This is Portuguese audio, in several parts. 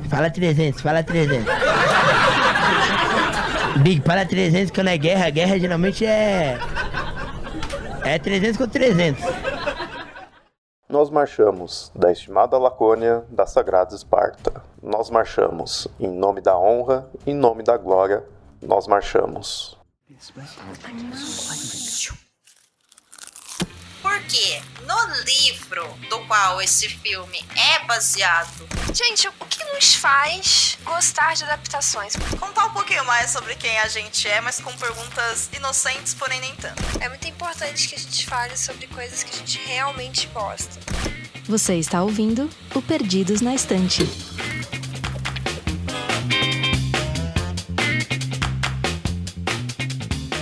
Fala 300, fala 300. Big, fala 300 quando é guerra. Guerra geralmente é 300 contra 300. Nós marchamos da estimada Lacônia, da sagrada Esparta. Nós marchamos em nome da honra, em nome da glória. Nós marchamos. Porque no livro do qual esse filme é baseado... Gente, o que nos faz gostar de adaptações? Contar um pouquinho mais sobre quem a gente é, mas com perguntas inocentes, porém nem tanto. É muito importante que a gente fale sobre coisas que a gente realmente gosta. Você está ouvindo o Perdidos na Estante.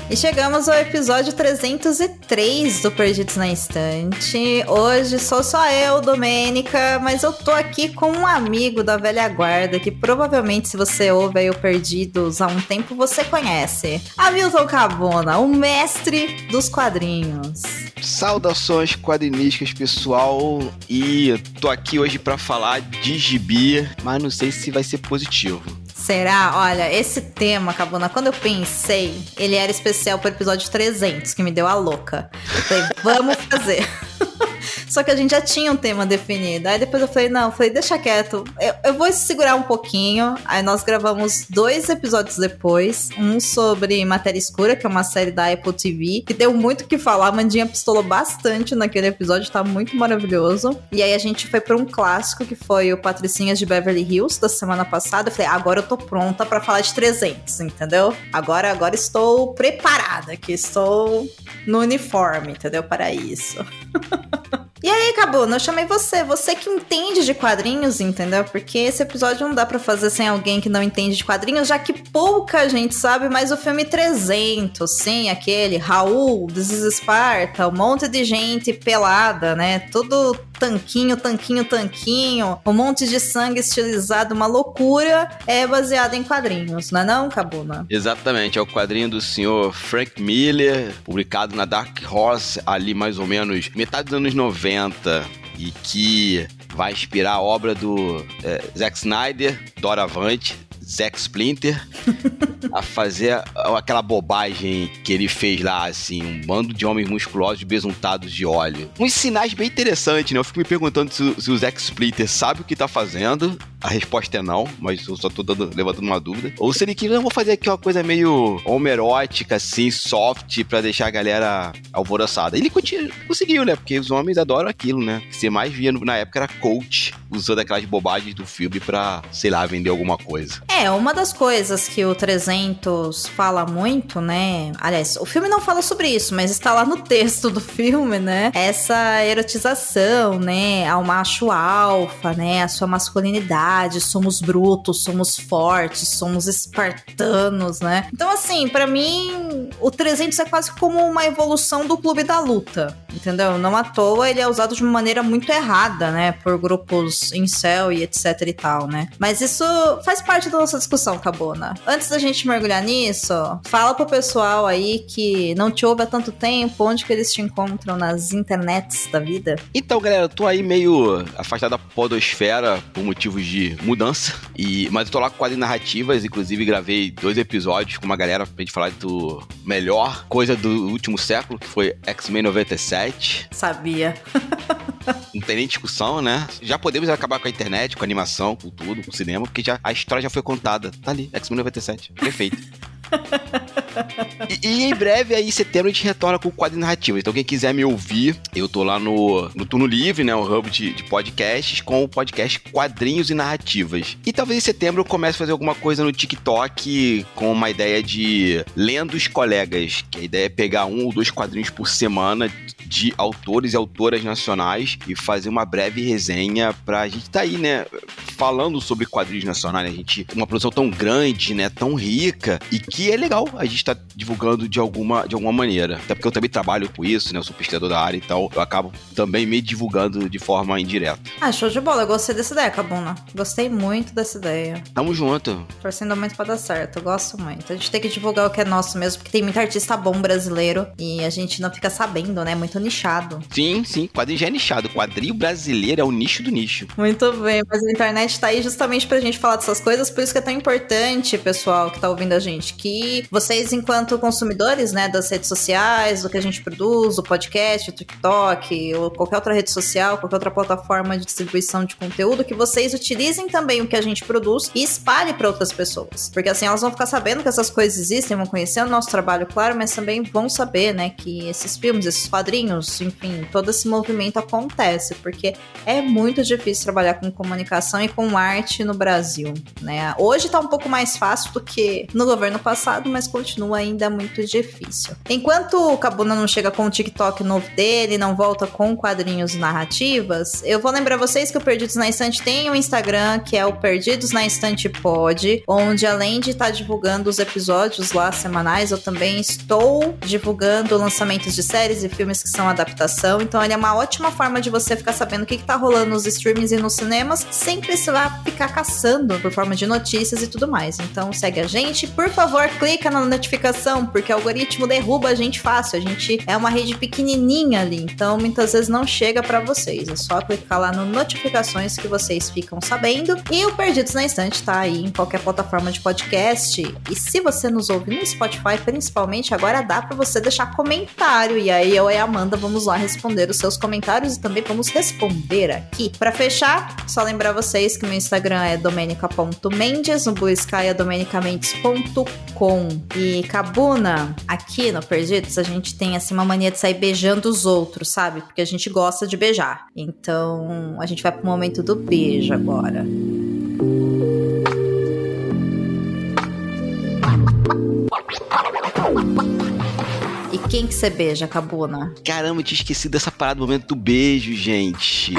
E chegamos ao episódio 303 do Perdidos na Estante. Hoje sou só eu, Domênica, mas eu tô aqui com um amigo da velha guarda que provavelmente, se você ouve aí o Perdidos há um tempo, você conhece. Hamilton Cabona, o mestre dos quadrinhos. Saudações quadrinísticas, pessoal, e tô aqui hoje pra falar de gibi, mas não sei se vai ser positivo. Será? Olha, esse tema, Cabona, quando eu pensei, ele era especial pro episódio 300, que me deu a louca. Eu falei, vamos fazer. Só que a gente já tinha um tema definido. Aí depois eu falei, deixa quieto. Eu vou segurar um pouquinho. Aí nós gravamos 2 episódios depois. Um sobre Matéria Escura, que é uma série da Apple TV, que deu muito o que falar. A Mandinha pistolou bastante naquele episódio, tá muito maravilhoso. E aí a gente foi pra um clássico, que foi o Patricinhas de Beverly Hills, da semana passada. Eu falei, agora eu tô pronta pra falar de 300, entendeu? Agora estou preparada, que estou no uniforme, entendeu? Para isso. E aí, Cabuna, eu chamei você que entende de quadrinhos, entendeu? Porque esse episódio não dá pra fazer sem alguém que não entende de quadrinhos, já que pouca gente sabe, mas o filme 300, sim, aquele Raul, This is Sparta, um monte de gente pelada, né? Tudo tanquinho, um monte de sangue estilizado, uma loucura, é baseado em quadrinhos, não é não, Cabuna? Exatamente, é o quadrinho do senhor Frank Miller, publicado na Dark Horse, ali mais ou menos metade dos anos 90, e que vai inspirar a obra do Zack Snyder, doravante, Zack Splinter, a fazer aquela bobagem que ele fez lá, assim, um bando de homens musculosos besuntados de óleo. Uns sinais bem interessantes, né? Eu fico me perguntando se o Zack Splinter sabe o que tá fazendo. A resposta é não, mas eu só tô levantando uma dúvida. Ou se ele queria, vou fazer aqui uma coisa meio homerótica, assim, soft, pra deixar a galera alvoroçada. Ele conseguiu, né? Porque os homens adoram aquilo, né? O que você mais via na época era coach, usando aquelas bobagens do filme pra, sei lá, vender alguma coisa. Uma das coisas que o 300 fala muito, né? Aliás, o filme não fala sobre isso, mas está lá no texto do filme, né? Essa erotização, né? Ao macho alfa, né? A sua masculinidade, somos brutos, somos fortes, somos espartanos, né? Então, assim, pra mim, o 300 é quase como uma evolução do Clube da Luta, entendeu? Não à toa ele é usado de uma maneira muito errada, né? Por grupos incel e etc e tal, né? Mas isso faz parte da nossa discussão, Cabona. Antes da gente mergulhar nisso, fala pro pessoal aí que não te ouve há tanto tempo, onde que eles te encontram nas internets da vida? Então, galera, eu tô aí meio afastado da podosfera por motivos de mudança, mas eu tô lá com quadrinhos narrativas, inclusive gravei 2 episódios com uma galera pra gente falar do melhor coisa do último século, que foi X-Men 97. Sabia. Não tem nem discussão, né? Já podemos acabar com a internet, com a animação, com tudo, com o cinema, porque a história já foi contada. Tá ali, X-Men 97. Perfeito. E em breve, aí, em setembro, a gente retorna com o quadro narrativo. Então, quem quiser me ouvir, eu tô lá no Turno Livre, né? O hub de podcasts, com o podcast Quadrinhos e Narrativas. E talvez em setembro eu comece a fazer alguma coisa no TikTok com uma ideia de lendo os colegas. Que a ideia é pegar 1 ou 2 quadrinhos por semana de autores e autoras nacionais e fazer uma breve resenha pra gente tá aí, né? Falando sobre quadrinhos nacionais. A gente uma produção tão grande, né? Tão rica e que é legal a gente tá divulgando de alguma maneira. Até porque eu também trabalho com isso, né? Eu sou pesquisador da área e tal. Eu acabo também me divulgando de forma indireta. Ah, show de bola. Eu gostei dessa ideia, Cabuna. Gostei muito dessa ideia. Tamo junto. Torcendo muito pra dar certo. Eu gosto muito. A gente tem que divulgar o que é nosso mesmo, porque tem muito artista bom brasileiro e a gente não fica sabendo, né? Muito nichado. Sim, quadrinho já é nichado. Quadrinho brasileiro é o nicho do nicho. Muito bem, mas a internet tá aí justamente pra gente falar dessas coisas, por isso que é tão importante, pessoal, que tá ouvindo a gente, que vocês, enquanto consumidores, né, das redes sociais, do que a gente produz, o podcast, o TikTok, ou qualquer outra rede social, qualquer outra plataforma de distribuição de conteúdo, que vocês utilizem também o que a gente produz e espalhem pra outras pessoas. Porque assim, elas vão ficar sabendo que essas coisas existem, vão conhecer o nosso trabalho, claro, mas também vão saber, né, que esses filmes, esses quadrinhos, enfim, todo esse movimento acontece, porque é muito difícil trabalhar com comunicação e com arte no Brasil, né? Hoje tá um pouco mais fácil do que no governo passado, mas continua ainda muito difícil. Enquanto o Cabuna não chega com o TikTok novo dele, não volta com quadrinhos e narrativas, eu vou lembrar vocês que o Perdidos na Estante tem um Instagram, que é o Perdidos na Estante Pod, onde além de estar divulgando os episódios lá semanais, eu também estou divulgando lançamentos de séries e filmes que são adaptação, então ele é uma ótima forma de você ficar sabendo o que tá rolando nos streamings e nos cinemas, sem precisar ficar caçando por forma de notícias e tudo mais. Então segue a gente, por favor, clica na notificação, porque o algoritmo derruba a gente fácil, a gente é uma rede pequenininha ali, então muitas vezes não chega pra vocês, é só clicar lá no notificações que vocês ficam sabendo. E o Perdidos na Estante tá aí em qualquer plataforma de podcast, e se você nos ouve no Spotify, principalmente, agora dá pra você deixar comentário, e aí eu e a Amanda vamos lá responder os seus comentários e também vamos responder aqui. Pra fechar, só lembrar vocês que meu Instagram é domenica.mendes, no Blue Sky é domenicamendes.com. E Cabuna, aqui no Perdidos a gente tem assim uma mania de sair beijando os outros, sabe? Porque a gente gosta de beijar. Então a gente vai pro momento do beijo agora. E quem que você beija, Cabuna? Caramba, eu tinha esquecido dessa parada do momento do beijo, gente.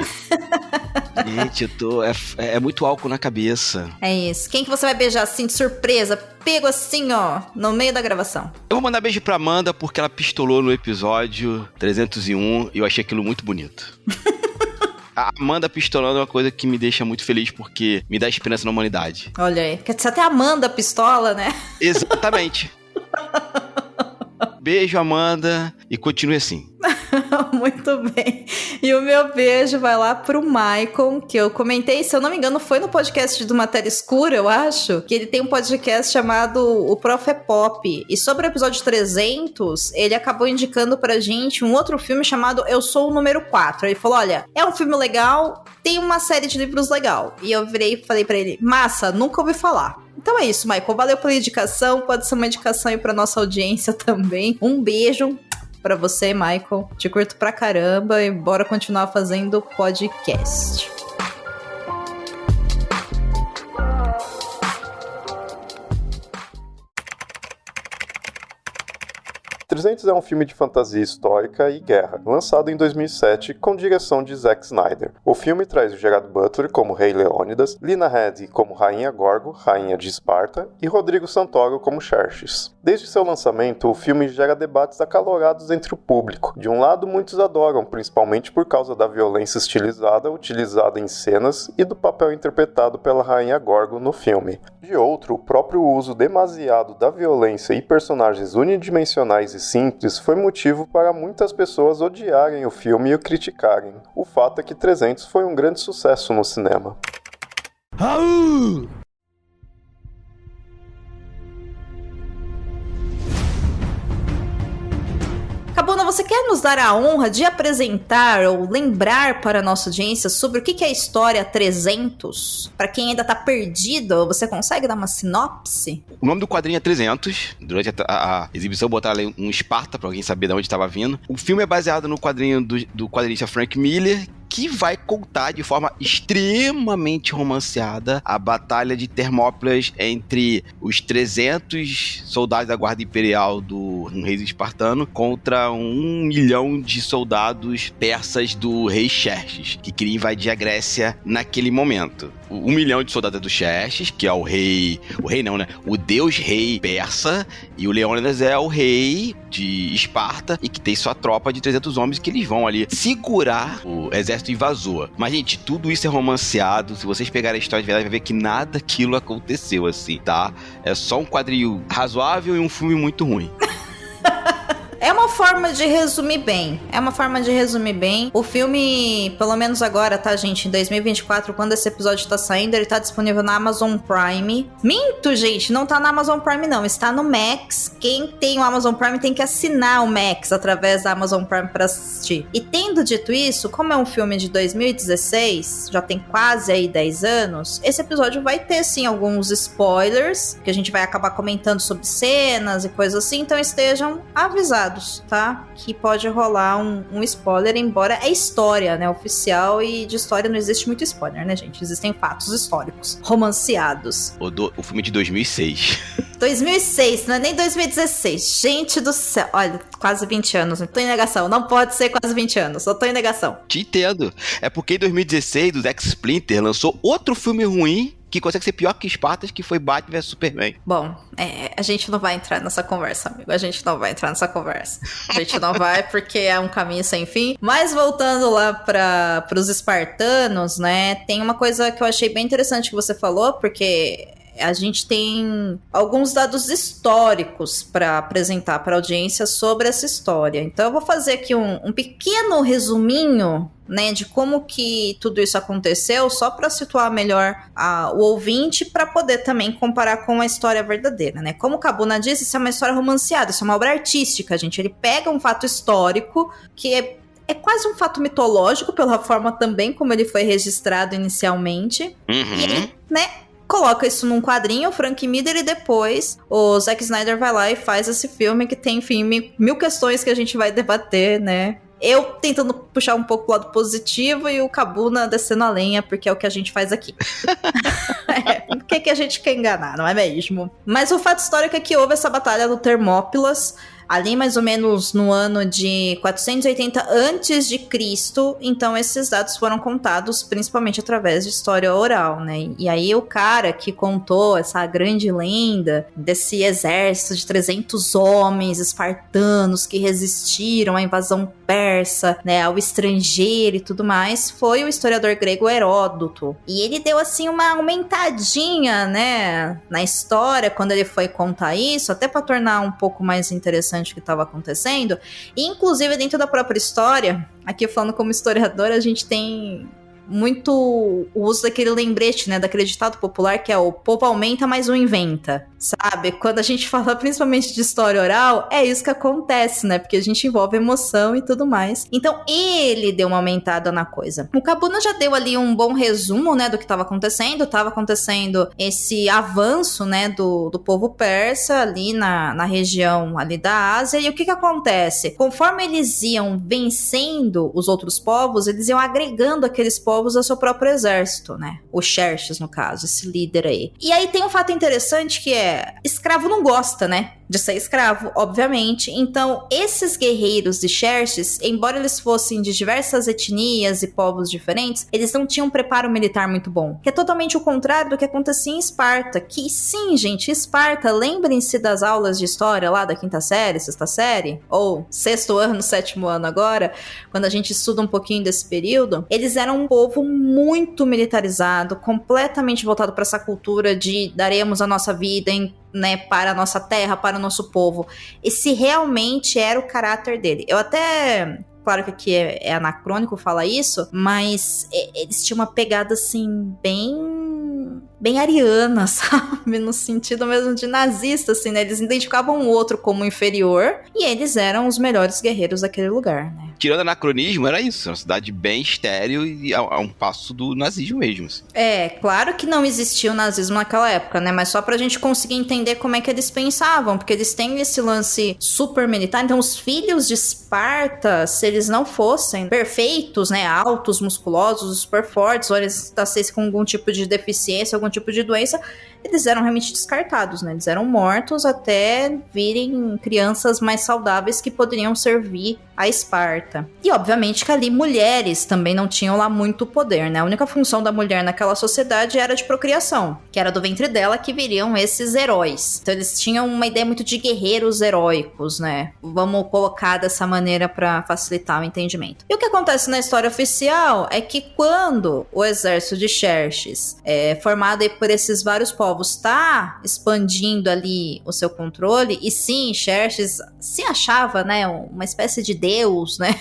Gente, eu tô... É muito álcool na cabeça. É isso. Quem que você vai beijar assim de surpresa? Pego assim, ó, no meio da gravação. Eu vou mandar beijo pra Amanda porque ela pistolou no episódio 301 e eu achei aquilo muito bonito. A Amanda pistolando é uma coisa que me deixa muito feliz porque me dá esperança na humanidade. Olha aí. Quer dizer, até a Amanda pistola, né? Exatamente. Beijo, Amanda, e continue assim. Muito bem. E o meu beijo vai lá pro Maicon, que eu comentei, se eu não me engano, foi no podcast do Matéria Escura, eu acho, que ele tem um podcast chamado O Prof é Pop. E sobre o episódio 300, ele acabou indicando pra gente um outro filme chamado Eu Sou o Número 4. Ele falou, olha, é um filme legal, tem uma série de livros legal. E eu virei e falei pra ele, massa, nunca ouvi falar. Então é isso, Michael. Valeu pela indicação. Pode ser uma indicação aí pra nossa audiência também. Um beijo pra você, Michael. Te curto pra caramba e bora continuar fazendo podcast. 300 é um filme de fantasia histórica e guerra, lançado em 2007 com direção de Zack Snyder. O filme traz o Gerard Butler como Rei Leônidas, Lina Headey como Rainha Gorgo, Rainha de Esparta, e Rodrigo Santoro como Xerxes. Desde seu lançamento, o filme gera debates acalorados entre o público. De um lado, muitos adoram, principalmente por causa da violência estilizada utilizada em cenas e do papel interpretado pela Rainha Gorgo no filme. De outro, o próprio uso demasiado da violência e personagens unidimensionais e simples foi motivo para muitas pessoas odiarem o filme e o criticarem. O fato é que 300 foi um grande sucesso no cinema. Cabuna, você quer nos dar a honra de apresentar ou lembrar para a nossa audiência sobre o que é a história 300? Para quem ainda tá perdido, você consegue dar uma sinopse? O nome do quadrinho é 300. Durante a exibição botaram ali um Esparta, para alguém saber de onde estava vindo. O filme é baseado no quadrinho do quadrinista Frank Miller, que vai contar de forma extremamente romanceada a batalha de Termópilas entre os 300 soldados da Guarda Imperial do rei espartano contra 1 milhão de soldados persas do rei Xerxes, que queria invadir a Grécia naquele momento. 1 milhão de soldados do Xerxes, que é o deus rei persa, e o Leônidas é o rei de Esparta, e que tem sua tropa de 300 homens que eles vão ali segurar o exército invasor. Mas, gente, tudo isso é romanceado. Se vocês pegarem a história de verdade, vai ver que nada daquilo aconteceu assim, tá? É só um quadrinho razoável e um filme muito ruim. É uma forma de resumir bem. O filme, pelo menos agora, tá, gente? Em 2024, quando esse episódio tá saindo, ele tá disponível na Amazon Prime. Minto, gente, não tá na Amazon Prime, não. Está no Max. Quem tem o Amazon Prime tem que assinar o Max através da Amazon Prime pra assistir. E tendo dito isso, como é um filme de 2016, já tem quase aí 10 anos, esse episódio vai ter, sim, alguns spoilers, que a gente vai acabar comentando sobre cenas e coisas assim, então estejam avisados, tá? Que pode rolar um spoiler, embora é história, né, oficial, e de história não existe muito spoiler, né, gente? Existem fatos históricos, romanceados. O filme de 2006. 2006, não é nem 2016. Gente do céu. Olha, quase 20 anos. Eu tô em negação. Não pode ser quase 20 anos. Eu tô em negação. Te entendo. É porque em 2016, o Zack Splinter lançou outro filme ruim que consegue ser pior que Espartas, que foi Batman vs Superman. Bom, a gente não vai entrar nessa conversa, amigo. A gente não vai entrar nessa conversa. A gente não vai porque é um caminho sem fim. Mas voltando lá para os espartanos, né? Tem uma coisa que eu achei bem interessante que você falou, porque a gente tem alguns dados históricos para apresentar para a audiência sobre essa história. Então eu vou fazer aqui um pequeno resuminho, né, de como que tudo isso aconteceu, só para situar melhor o ouvinte, para poder também comparar com a história verdadeira, né? Como o Cabuna disse, isso é uma história romanceada, isso é uma obra artística, gente. Ele pega um fato histórico que é quase um fato mitológico, pela forma também como ele foi registrado inicialmente. Uhum. E ele, né, coloca isso num quadrinho, o Frank Miller, e depois o Zack Snyder vai lá e faz esse filme que tem, enfim, mil questões que a gente vai debater, né? Eu tentando puxar um pouco pro lado positivo e o Cabuna descendo a lenha, porque é o que a gente faz aqui. Por que a gente quer enganar, não é mesmo? Mas o fato histórico é que houve essa batalha do Termópilas, ali mais ou menos no ano de 480 a.C., então esses dados foram contados principalmente através de história oral, né? E aí o cara que contou essa grande lenda desse exército de 300 homens espartanos que resistiram à invasão persa, né, ao estrangeiro e tudo mais, foi o historiador grego Heródoto. E ele deu assim uma aumentadinha, né, na história quando ele foi contar isso, até para tornar um pouco mais interessante o que estava acontecendo. E inclusive dentro da própria história, aqui falando como historiadora, a gente tem muito o uso daquele lembrete, né, daquele ditado popular que é o povo aumenta, mas um inventa, sabe? Quando a gente fala principalmente de história oral, é isso que acontece, né? Porque a gente envolve emoção e tudo mais. Então ele deu uma aumentada na coisa. O Cabuna já deu ali um bom resumo, né, do que estava acontecendo. Tava acontecendo esse avanço, né, do povo persa ali na região ali da Ásia. E o que acontece? Conforme eles iam vencendo os outros povos, eles iam agregando aqueles povos ao seu próprio exército, né? O Xerxes, no caso, esse líder aí. E aí tem um fato interessante que é, escravo não gosta, né, de ser escravo, obviamente. Então, esses guerreiros de Xerxes, embora eles fossem de diversas etnias e povos diferentes, eles não tinham um preparo militar muito bom, que é totalmente o contrário do que acontecia em Esparta, que sim, gente, Esparta, lembrem-se das aulas de história lá da 5ª série, 6ª série, ou 6º ano, 7º ano agora, quando a gente estuda um pouquinho desse período, eles eram um povo muito militarizado, completamente voltado para essa cultura de daremos a nossa vida né, para a nossa terra, para o nosso povo. Esse realmente era o caráter dele. Eu até... Claro que aqui é anacrônico falar isso, mas eles tinham uma pegada, assim, bem ariana, sabe? No sentido mesmo de nazista, assim, né? Eles identificavam o outro como inferior e eles eram os melhores guerreiros daquele lugar, né? Tirando anacronismo, era isso. Uma cidade bem estéril e a um passo do nazismo mesmo. Assim. É, claro que não existia o nazismo naquela época, né? Mas só pra gente conseguir entender como é que eles pensavam, porque eles têm esse lance super militar. Então, os filhos de Esparta, se eles não fossem perfeitos, né? Altos, musculosos, super fortes, ou eles nascessem com algum tipo de deficiência, algum tipo de doença, eles eram realmente descartados, né? Eles eram mortos até virem crianças mais saudáveis que poderiam servir a Esparta. E obviamente que ali mulheres também não tinham lá muito poder, né? A única função da mulher naquela sociedade era de procriação, que era do ventre dela que viriam esses heróis. Então eles tinham uma ideia muito de guerreiros heróicos, né? Vamos colocar dessa maneira para facilitar o entendimento. E o que acontece na história oficial é que quando o exército de Xerxes, formado aí por esses vários povos, povos tá expandindo ali o seu controle, e sim, Xerxes se achava, né, uma espécie de deus, né,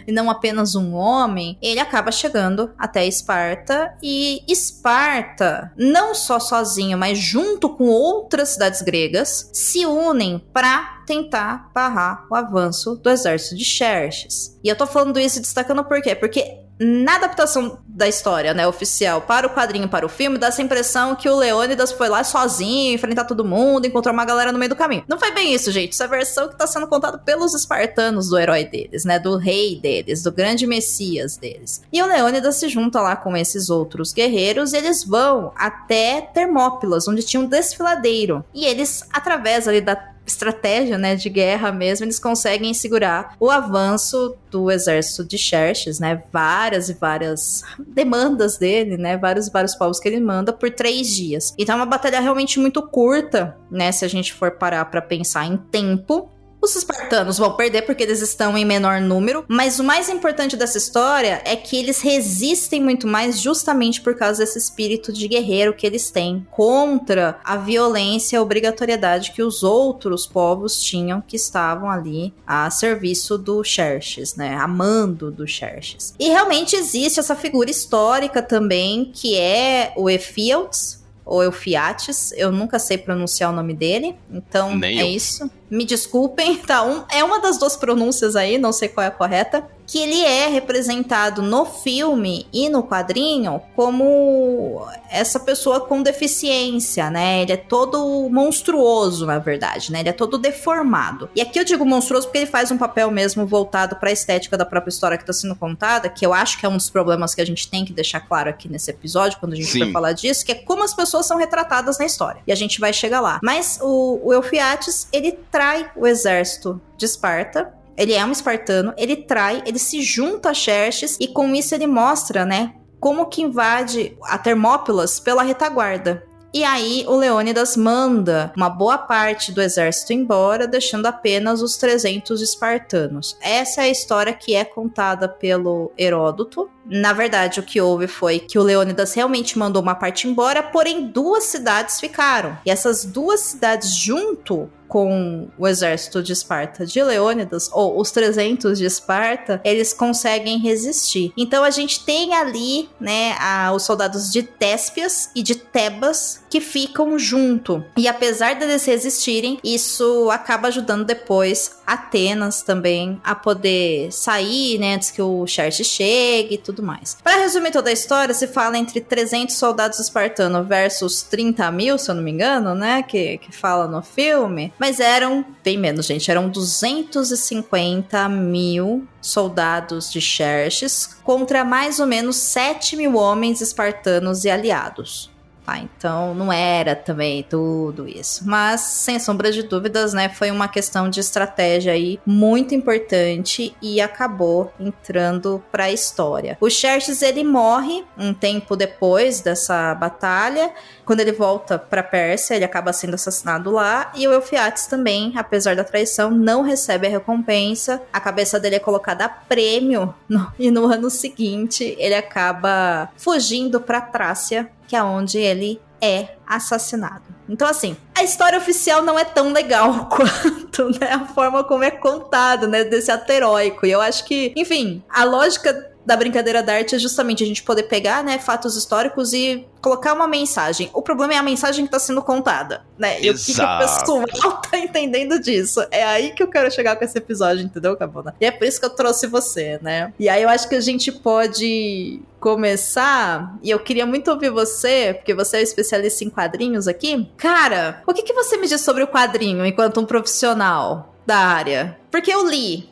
e não apenas um homem, ele acaba chegando até Esparta, e Esparta, não só sozinho, mas junto com outras cidades gregas, se unem para tentar barrar o avanço do exército de Xerxes. E eu tô falando isso e destacando por quê? Porque na adaptação da história, né, oficial, para o quadrinho, para o filme, dá essa impressão que o Leônidas foi lá sozinho, enfrentar todo mundo, encontrou uma galera no meio do caminho. Não foi bem isso, gente. Isso é a versão que tá sendo contada pelos espartanos do herói deles, né, do rei deles, do grande messias deles. E o Leônidas se junta lá com esses outros guerreiros e eles vão até Termópilas, onde tinha um desfiladeiro. E eles, através ali da estratégia, né, de guerra mesmo, eles conseguem segurar o avanço do exército de Xerxes, né, várias e várias demandas dele, né, vários e vários povos que ele manda por 3 dias. Então é uma batalha realmente muito curta, né, se a gente for parar pra pensar em tempo. Os espartanos vão perder porque eles estão em menor número, mas o mais importante dessa história é que eles resistem muito mais justamente por causa desse espírito de guerreiro que eles têm contra a violência e a obrigatoriedade que os outros povos tinham que estavam ali a serviço do Xerxes, né, a mando do Xerxes. E realmente existe essa figura histórica também, que é o Ephialtes, ou Eufyates, eu nunca sei pronunciar o nome dele, então Nem é eu. isso. Me desculpem, tá? É uma das 2 pronúncias aí, não sei qual é a correta. Que ele é representado no filme e no quadrinho como essa pessoa com deficiência, né? Ele é todo monstruoso, na verdade, né? Ele é todo deformado. E aqui eu digo monstruoso porque ele faz um papel mesmo voltado pra estética da própria história que tá sendo contada, que eu acho que é um dos problemas que a gente tem que deixar claro aqui nesse episódio, quando a gente for falar disso, que é como as pessoas são retratadas na história. E a gente vai chegar lá. Mas o Eufyates, ele trai o exército de Esparta. Ele é um espartano, ele trai, ele se junta a Xerxes e com isso ele mostra, né, como que invade a Termópilas pela retaguarda. E aí o Leônidas manda uma boa parte do exército embora, deixando apenas os 300 espartanos. Essa é a história que é contada pelo Heródoto. Na verdade, o que houve foi que o Leônidas realmente mandou uma parte embora, porém 2 cidades ficaram. E essas 2 cidades, junto com o exército de Esparta de Leônidas, ou os 300 de Esparta, eles conseguem resistir. Então a gente tem ali, né, os soldados de Téspias e de Tebas que ficam junto. E apesar deles resistirem, isso acaba ajudando depois Atenas também a poder sair, né, antes que o Xerxes chegue e tudo mais. Para resumir toda a história, se fala entre 300 soldados espartanos versus 30 mil, se eu não me engano, né, que fala no filme. Mas eram bem menos, gente. Eram 250 mil soldados de Xerxes contra mais ou menos 7 mil homens espartanos e aliados. Então não era também tudo isso. Mas, sem sombra de dúvidas, né, foi uma questão de estratégia aí muito importante e acabou entrando para a história. O Xerxes, ele morre um tempo depois dessa batalha. Quando ele volta para Pérsia, ele acaba sendo assassinado lá. E o Eufyates também, apesar da traição, não recebe a recompensa. A cabeça dele é colocada a prêmio. E no ano seguinte, ele acaba fugindo para Trácia, que é onde ele é assassinado. Então, assim, a história oficial não é tão legal quanto, né, a forma como é contado, né, desse ato heróico. E eu acho que, enfim, a lógica da brincadeira da arte é justamente a gente poder pegar, né, fatos históricos e colocar uma mensagem. O problema é a mensagem que tá sendo contada, né? E o que o pessoal tá entendendo disso. É aí que eu quero chegar com esse episódio, entendeu, Cabona? E é por isso que eu trouxe você, né? E aí eu acho que a gente pode começar, e eu queria muito ouvir você, porque você é especialista em quadrinhos aqui. Cara, o que você me diz sobre o quadrinho enquanto um profissional da área? Porque eu li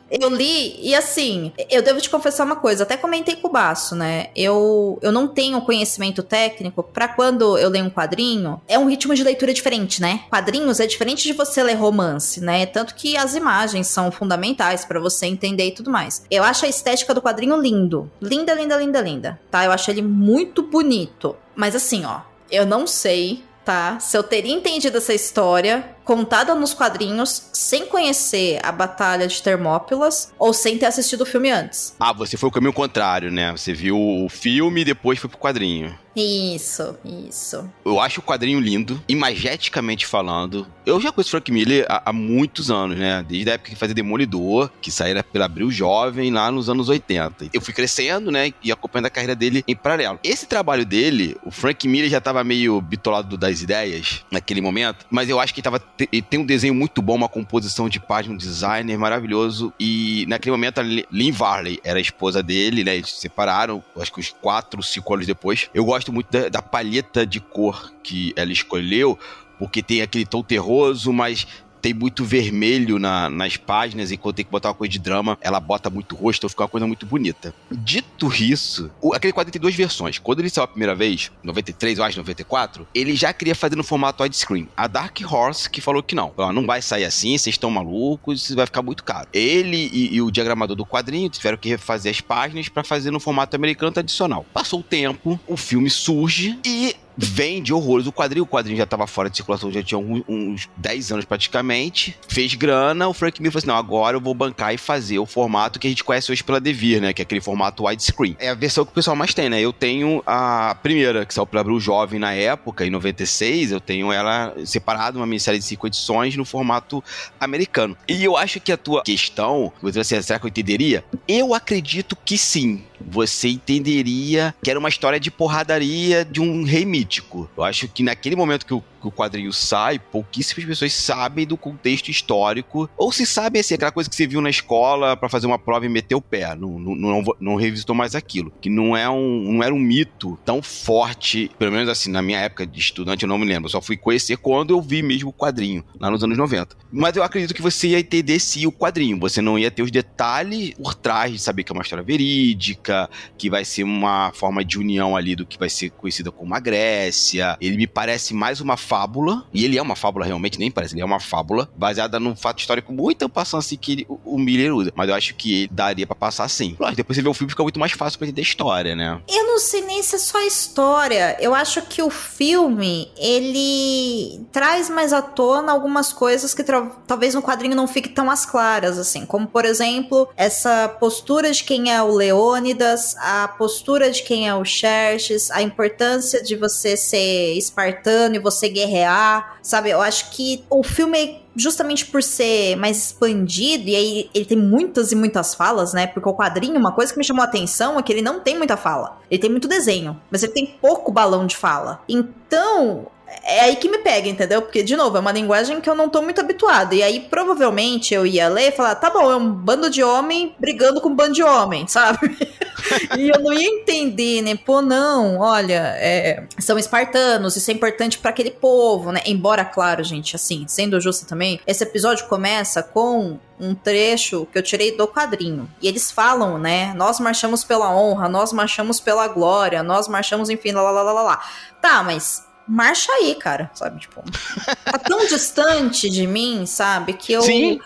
e assim, eu devo te confessar uma coisa, até comentei com o Baço, né? Eu não tenho conhecimento técnico pra quando eu leio um quadrinho, é um ritmo de leitura diferente, né? Quadrinhos é diferente de você ler romance, né? Tanto que as imagens são fundamentais pra você entender e tudo mais. Eu acho a estética do quadrinho lindo. Linda, linda, linda, linda, tá? Eu acho ele muito bonito. Mas assim, ó, eu não sei, tá? Se eu teria entendido essa história contada nos quadrinhos sem conhecer a Batalha de Termópilas ou sem ter assistido o filme antes. Ah, você foi o caminho contrário, né? Você viu o filme e depois foi pro quadrinho. Isso. Eu acho o quadrinho lindo, imageticamente falando. Eu já conheço o Frank Miller há muitos anos, né? Desde a época que fazia Demolidor, que saíra pela Abril Jovem lá nos anos 80. Eu fui crescendo, né? E acompanhando a carreira dele em paralelo. Esse trabalho dele, o Frank Miller já tava meio bitolado das ideias naquele momento, mas eu acho que ele tem um desenho muito bom, uma composição de página, um designer maravilhoso. E naquele momento a Lynn Varley era a esposa dele, né? Eles se separaram, acho que uns 4 ou 5 anos depois. Eu gosto muito da palheta de cor que ela escolheu, porque tem aquele tom terroso, mas tem muito vermelho nas páginas, e quando tem que botar uma coisa de drama, ela bota muito rosto, então fica uma coisa muito bonita. Dito isso, aquele quadro tem 2 versões. Quando ele saiu a primeira vez, 93, eu acho, 94, ele já queria fazer no formato widescreen. A Dark Horse que falou que não. Falou, não vai sair assim, vocês estão malucos, isso vai ficar muito caro. Ele e o diagramador do quadrinho tiveram que refazer as páginas para fazer no formato americano tradicional. Passou o tempo, o filme surge e vende horrores o quadrinho já tava fora de circulação, já tinha uns 10 anos praticamente, fez grana, o Frank Miller falou assim, não, agora eu vou bancar e fazer o formato que a gente conhece hoje pela Devir, né, que é aquele formato widescreen. É a versão que o pessoal mais tem, né, eu tenho a primeira, que saiu pela Abril Jovem na época, em 96, eu tenho ela separada, uma minissérie de 5 edições no formato americano. E eu acho que a tua questão, você vai dizer, será que eu entenderia? Eu acredito que sim. Você entenderia que era uma história de porradaria de um rei mítico. Eu acho que naquele momento que o quadrinho sai, pouquíssimas pessoas sabem do contexto histórico, ou se sabem, assim, aquela coisa que você viu na escola pra fazer uma prova e meter o pé, não revisitou mais aquilo, que não era um mito tão forte, pelo menos assim, na minha época de estudante eu não me lembro, eu só fui conhecer quando eu vi mesmo o quadrinho, lá nos anos 90. Mas eu acredito que você ia entender sim o quadrinho, você não ia ter os detalhes por trás de saber que é uma história verídica, que vai ser uma forma de união ali do que vai ser conhecida como a Grécia. Ele me parece mais uma fábula, e ele é uma fábula realmente, nem parece, ele é uma fábula baseada num fato histórico muito passando assim que o Miller usa, mas eu acho que ele daria pra passar sim. Lógico, depois você vê o filme, fica muito mais fácil pra entender a história, né? Eu não sei nem se é só a história, eu acho que o filme, ele traz mais à tona algumas coisas que talvez no quadrinho não fique tão às claras, assim, como por exemplo, essa postura de quem é o Leônidas, a postura de quem é o Xerxes, a importância de você ser espartano e você guerrear, sabe? Eu acho que o filme, justamente por ser mais expandido, e aí ele tem muitas e muitas falas, né? Porque o quadrinho, uma coisa que me chamou a atenção é que ele não tem muita fala. Ele tem muito desenho, mas ele tem pouco balão de fala. Então, é aí que me pega, entendeu? Porque, de novo, é uma linguagem que eu não tô muito habituada. E aí, provavelmente, eu ia ler e falar, tá bom, é um bando de homem brigando com um bando de homem, sabe? E eu não ia entender, né? Pô, não, olha, são espartanos, isso é importante pra aquele povo, né? Embora, claro, gente, assim, sendo justa também, esse episódio começa com um trecho que eu tirei do quadrinho. E eles falam, né? Nós marchamos pela honra, nós marchamos pela glória, nós marchamos, enfim, lá. Tá, mas marcha aí, cara, sabe? Tipo, tá tão distante de mim, sabe? Que eu... Sim.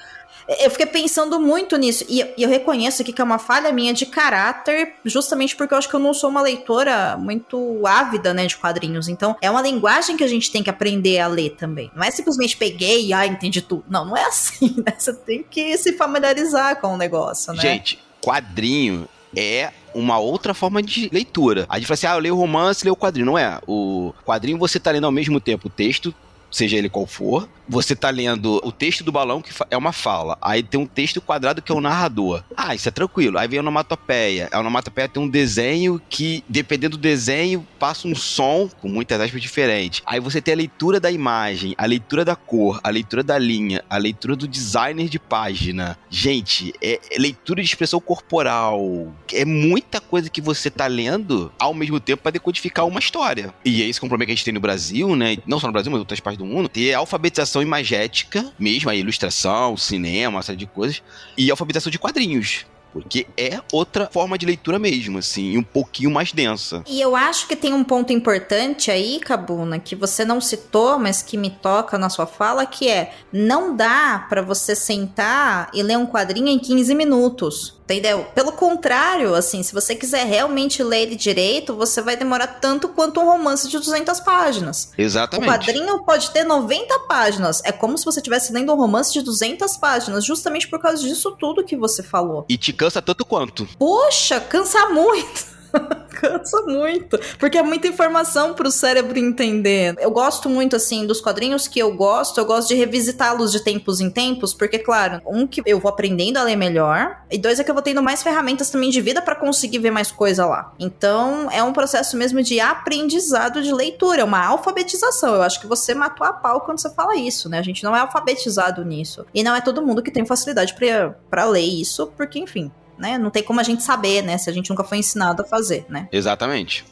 Eu fiquei pensando muito nisso, e eu reconheço aqui que é uma falha minha de caráter, justamente porque eu acho que eu não sou uma leitora muito ávida, né, de quadrinhos. Então, é uma linguagem que a gente tem que aprender a ler também. Não é simplesmente peguei e, entendi tudo. Não é assim, né? Você tem que se familiarizar com o negócio, né? Gente, quadrinho é uma outra forma de leitura. A gente fala assim, eu leio romance, leio o quadrinho. Não é. O quadrinho você tá lendo ao mesmo tempo o texto, seja ele qual for. Você tá lendo o texto do balão, que é uma fala. Aí tem um texto quadrado que é o narrador. Isso é tranquilo. Aí vem a onomatopeia. A onomatopeia tem um desenho que, dependendo do desenho, passa um som com muitas aspas diferentes. Aí você tem a leitura da imagem, a leitura da cor, a leitura da linha, a leitura do designer de página. Gente, é leitura de expressão corporal. É muita coisa que você tá lendo ao mesmo tempo para decodificar uma história. E é esse problema que a gente tem no Brasil, né? Não só no Brasil, mas em outras partes do mundo. Ter a alfabetização imagética, mesmo a ilustração, o cinema, uma série de coisas, e a alfabetização de quadrinhos. Porque é outra forma de leitura mesmo, assim, um pouquinho mais densa. E eu acho que tem um ponto importante aí, Cabuna, que você não citou, mas que me toca na sua fala, que é, não dá pra você sentar e ler um quadrinho em 15 minutos. Entendeu? Pelo contrário, assim, se você quiser realmente ler ele direito, você vai demorar tanto quanto um romance de 200 páginas. Exatamente. O quadrinho pode ter 90 páginas. É como se você estivesse lendo um romance de 200 páginas, justamente por causa disso tudo que você falou. E te cansa tanto quanto. Poxa, cansa muito. Cansa muito, porque é muita informação pro cérebro entender. Eu gosto muito, assim, dos quadrinhos que eu gosto de revisitá-los de tempos em tempos, porque, claro, um, que eu vou aprendendo a ler melhor, e dois, é que eu vou tendo mais ferramentas também de vida pra conseguir ver mais coisa lá. Então, é um processo mesmo de aprendizado de leitura, é uma alfabetização. Eu acho que você matou a pau quando você fala isso, né? A gente não é alfabetizado nisso. E não é todo mundo que tem facilidade pra ler isso, porque, enfim, né? Não tem como a gente saber, né? Se a gente nunca foi ensinado a fazer, né? Exatamente.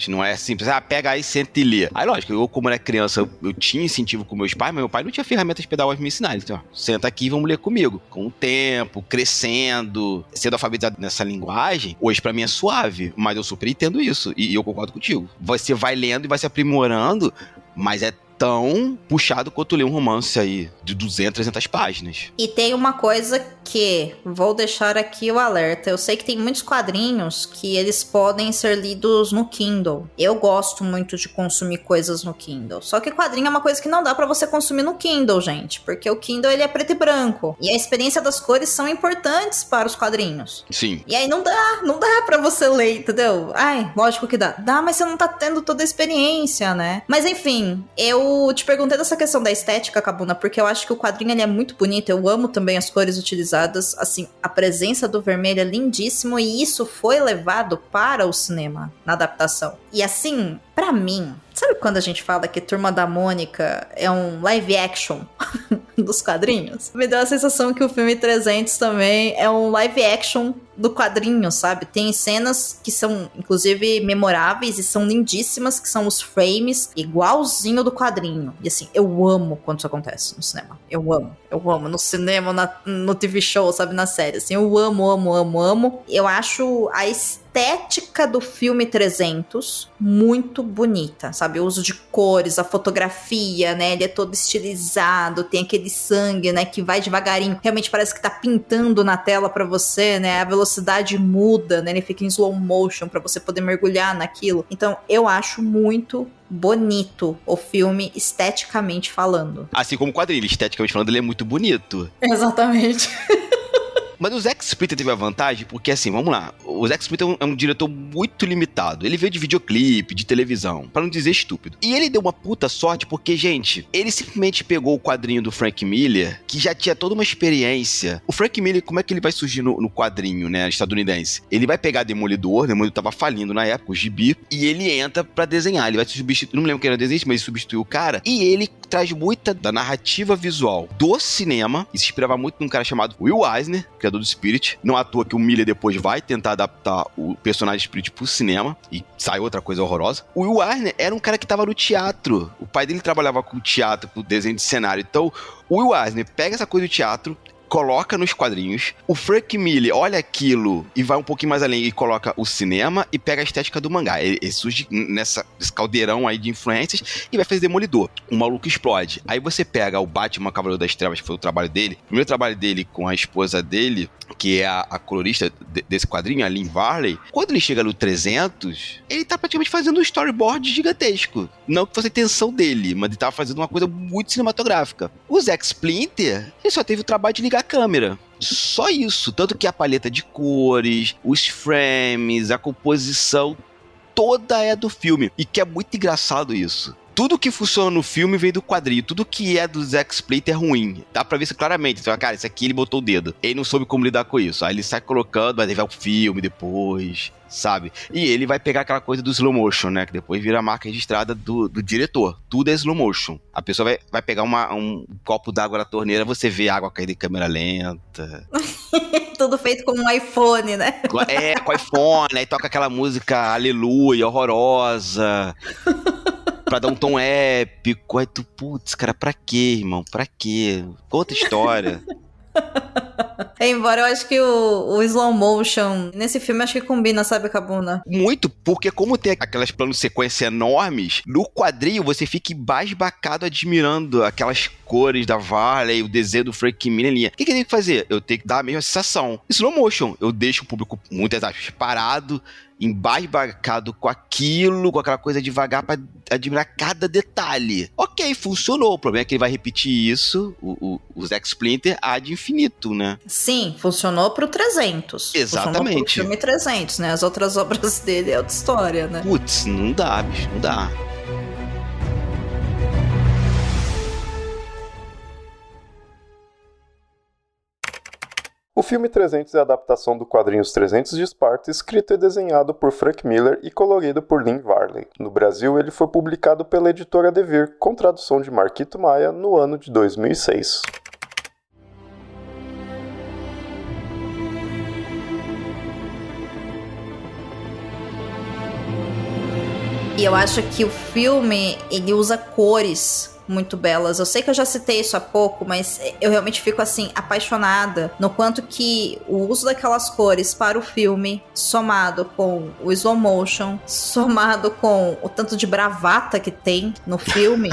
Não é simples. Pega aí, senta e lê. Aí, lógico, eu como era criança, eu tinha incentivo com meus pais, mas meu pai não tinha ferramentas pedagógicas pra me ensinar. Ele disse, ó, senta aqui e vamos ler comigo. Com o tempo, crescendo, sendo alfabetizado nessa linguagem, hoje pra mim é suave, mas eu super entendo isso. E eu concordo contigo. Você vai lendo e vai se aprimorando, mas é tão puxado quanto ler um romance aí de 200, 300 páginas. E tem uma coisa que vou deixar aqui o alerta. Eu sei que tem muitos quadrinhos que eles podem ser lidos no Kindle. Eu gosto muito de consumir coisas no Kindle. Só que quadrinho é uma coisa que não dá pra você consumir no Kindle, gente. Porque o Kindle, ele é preto e branco. E a experiência das cores são importantes para os quadrinhos. Sim. E aí não dá pra você ler, entendeu? Ai, lógico que dá. Dá, mas você não tá tendo toda a experiência, né? Mas enfim, eu te perguntei dessa questão da estética, Cabuna, porque eu acho que o quadrinho, ele é muito bonito. Eu amo também as cores utilizadas. Assim, a presença do vermelho é lindíssimo e isso foi levado para o cinema na adaptação. E assim, pra mim, sabe quando a gente fala que Turma da Mônica é um live action dos quadrinhos? Me deu a sensação que o filme 300 também é um live action do quadrinho, sabe? Tem cenas que são, inclusive, memoráveis e são lindíssimas, que são os frames igualzinho do quadrinho. E assim, eu amo quando isso acontece no cinema. Eu amo. No cinema, no TV show, sabe? Na série. Assim, eu amo. Eu acho a estética do filme 300 muito bonita, sabe? O uso de cores, a fotografia, né? Ele é todo estilizado, tem aquele sangue, né? Que vai devagarinho. Realmente parece que tá pintando na tela pra você, né? A velocidade muda, né? Ele fica em slow motion pra você poder mergulhar naquilo. Então, eu acho muito bonito o filme, esteticamente falando. Assim como o quadrinho, esteticamente falando, ele é muito bonito. Exatamente. Mas o Zack Splitter teve a vantagem porque, assim, vamos lá, o Zack Splitter é um diretor muito limitado. Ele veio de videoclipe, de televisão, pra não dizer estúpido. E ele deu uma puta sorte porque, gente, ele simplesmente pegou o quadrinho do Frank Miller, que já tinha toda uma experiência. O Frank Miller, como é que ele vai surgir no quadrinho, né, estadunidense? Ele vai pegar Demolidor tava falindo na época, o gibi, e ele entra pra desenhar. Ele vai substituir, não me lembro quem era o desenhista, mas ele substituiu o cara, e ele traz muita da narrativa visual do cinema, e se inspirava muito num cara chamado Will Eisner, criador do Spirit. Não à toa que o Miller depois vai tentar adaptar o personagem Spirit pro cinema, e sai outra coisa horrorosa. O Will Eisner era um cara que tava no teatro. O pai dele trabalhava com teatro, com desenho de cenário. Então, o Will Eisner pega essa coisa do teatro, coloca nos quadrinhos. O Frank Miller olha aquilo e vai um pouquinho mais além e coloca o cinema e pega a estética do mangá. Ele surge nesse caldeirão aí de influências e vai fazer Demolidor. O maluco explode. Aí você pega o Batman Cavaleiro das Trevas, que foi o trabalho dele. O primeiro trabalho dele com a esposa dele, que é a colorista desse quadrinho, a Lynn Varley. Quando ele chega no 300, ele tá praticamente fazendo um storyboard gigantesco. Não que fosse a intenção dele, mas ele tava fazendo uma coisa muito cinematográfica. O Zack Splitter, ele só teve o trabalho de ligar a câmera. Só isso. Tanto que a paleta de cores, os frames, a composição, toda é do filme. E que é muito engraçado isso. Tudo que funciona no filme vem do quadrinho. Tudo que é do Zack Splitter é ruim. Dá pra ver isso claramente. Você fala, cara, isso aqui ele botou o dedo. Ele não soube como lidar com isso. Aí ele sai colocando, mas ele vai o filme depois, sabe? E ele vai pegar aquela coisa do slow motion, né? Que depois vira a marca registrada do diretor. Tudo é slow motion. A pessoa vai pegar um copo d'água na torneira, você vê a água caindo em câmera lenta. Tudo feito com um iPhone, né? É, com iPhone. Aí toca aquela música aleluia, horrorosa. Pra dar um tom épico. Aí tu, putz, cara, pra quê, irmão? Pra quê? Conta história. Embora eu acho que o slow motion nesse filme acho que combina, sabe, Cabuna? Muito, porque como tem aquelas planos sequência enormes, no quadrinho você fica embasbacado admirando aquelas cores da Varley, o desenho do Frank Miller. O que eu tenho que fazer? Eu tenho que dar a mesma sensação. Slow motion, eu deixo o público, muitas aspas, parado, embasbacado com aquilo, com aquela coisa devagar pra admirar cada detalhe. Ok, funcionou. O problema é que ele vai repetir isso, o Zack Splinter, ad infinito, né? Sim, funcionou pro 300. Exatamente. Funcionou pro filme 300, né? As outras obras dele é outra história, né? Putz, não dá, bicho, não dá. O filme 300 é a adaptação do quadrinho Os 300 de Esparta, escrito e desenhado por Frank Miller e colorido por Lynn Varley. No Brasil, ele foi publicado pela editora Devir, com tradução de Marquito Maia, no ano de 2006. E eu acho que o filme, ele usa cores muito belas. Eu sei que eu já citei isso há pouco, mas eu realmente fico assim, apaixonada no quanto que o uso daquelas cores para o filme, somado com o slow motion, somado com o tanto de bravata que tem no filme.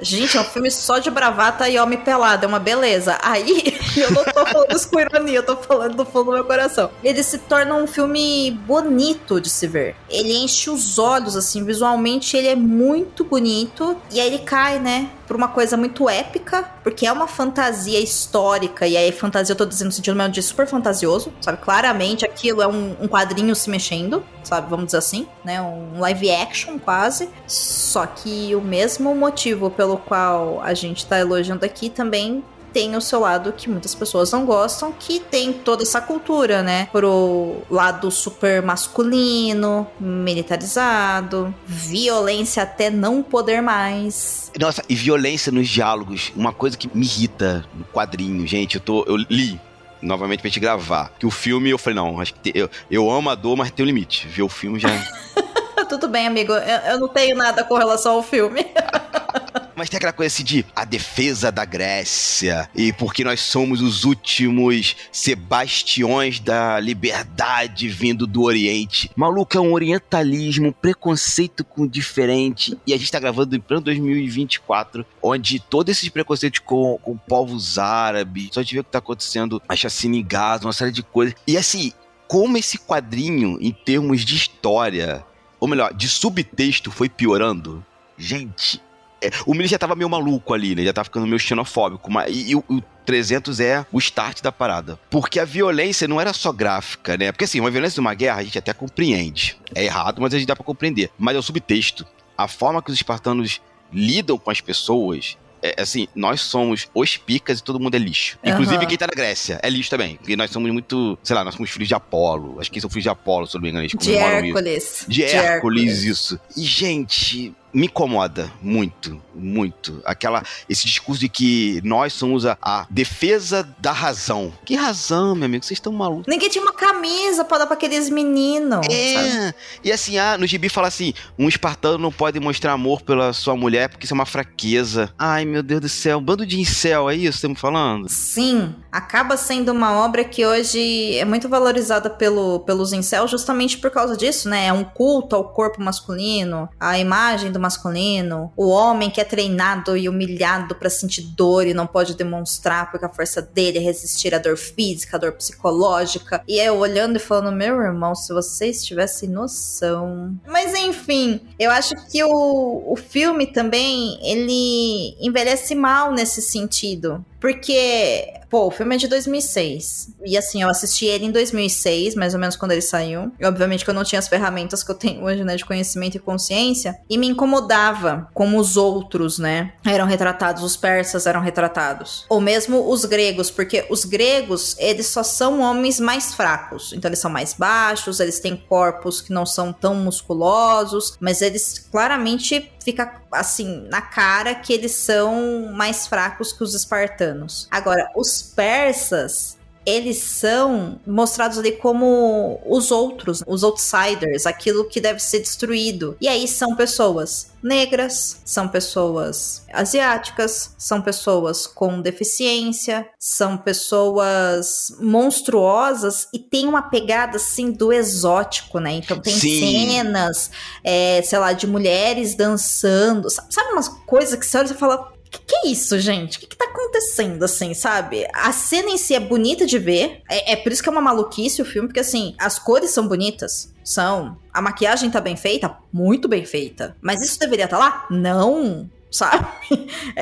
Gente, é um filme só de bravata e homem pelado, é uma beleza. Aí, eu não tô falando isso com ironia, eu tô falando do fundo do meu coração. Ele se torna um filme bonito de se ver. Ele enche os olhos, assim, visualmente ele é muito bonito. E aí ele cai, né, por uma coisa muito épica, porque é uma fantasia histórica. E aí, fantasia eu tô dizendo no sentido mesmo de super fantasioso, sabe? Claramente aquilo é um quadrinho se mexendo, sabe? Vamos dizer assim, né? Um live action quase. Só que o mesmo motivo pelo qual a gente tá elogiando aqui também tem o seu lado que muitas pessoas não gostam, que tem toda essa cultura, né? Pro lado super masculino, militarizado, violência até não poder mais. Nossa, e violência nos diálogos, uma coisa que me irrita no quadrinho, gente, eu li novamente pra gente gravar, que o filme, eu falei, não, acho que eu amo a dor, mas tem um limite, ver o filme já... Tudo bem, amigo, eu não tenho nada com relação ao filme. Mas tem aquela coisa assim de a defesa da Grécia, e porque nós somos os últimos sebastiões da liberdade vindo do Oriente. Maluco, é um orientalismo, preconceito com o diferente, e a gente tá gravando em pleno 2024, onde todos esses preconceitos com povos árabes, só a gente vê o que tá acontecendo, a chacina em Gaza, uma série de coisas. E assim, como esse quadrinho, em termos de história, ou melhor, de subtexto, foi piorando. Gente... o Miller já tava meio maluco ali, né? Já tava ficando meio xenofóbico. E o 300 é o start da parada. Porque a violência não era só gráfica, né? Porque assim, uma violência de uma guerra a gente até compreende. É errado, mas a gente dá pra compreender. Mas é o subtexto. A forma que os espartanos lidam com as pessoas... assim, nós somos os picas e todo mundo é lixo. Inclusive quem tá na Grécia é lixo também. Porque nós somos muito, sei lá, nós somos filhos de Apolo. Acho que eles são filhos de Apolo, se eu não me engano. De Hércules. De Hércules, isso. E, gente... me incomoda muito, muito. Esse discurso de que nós somos a defesa da razão. Que razão, meu amigo? Vocês estão malucos. Ninguém tinha uma camisa pra dar pra aqueles meninos. Sabe? E assim, no gibi fala assim, um espartano não pode mostrar amor pela sua mulher porque isso é uma fraqueza. Ai, meu Deus do céu, um bando de incel, é isso que estamos falando? Sim, acaba sendo uma obra que hoje é muito valorizada pelos incel justamente por causa disso, né? É um culto ao corpo masculino, à imagem do masculino, o homem que é treinado e humilhado pra sentir dor e não pode demonstrar porque a força dele é resistir à dor física, à dor psicológica. E eu olhando e falando, meu irmão, se vocês tivessem noção. Mas enfim, eu acho que o filme também, ele envelhece mal nesse sentido. Porque, o filme é de 2006. E assim, eu assisti ele em 2006, mais ou menos quando ele saiu. E obviamente que eu não tinha as ferramentas que eu tenho hoje, né, de conhecimento e consciência. E me incomodava como os outros, né, eram retratados. Os persas eram retratados. Ou mesmo os gregos, porque os gregos, eles só são homens mais fracos. Então eles são mais baixos, eles têm corpos que não são tão musculosos. Mas eles claramente fica assim, na cara que eles são mais fracos que os espartanos. Agora, os persas, eles são mostrados ali como os outros, os outsiders, aquilo que deve ser destruído. E aí são pessoas negras, são pessoas asiáticas, são pessoas com deficiência, são pessoas monstruosas e tem uma pegada, assim, do exótico, né? Então tem cenas, sei lá, de mulheres dançando, sabe umas coisas que você olha e fala... Que é isso, gente? O que tá acontecendo, assim, sabe? A cena em si é bonita de ver. É por isso que é uma maluquice o filme, porque, assim, as cores são bonitas. São. A maquiagem tá bem feita? Muito bem feita. Mas isso deveria estar lá? Não. Sabe?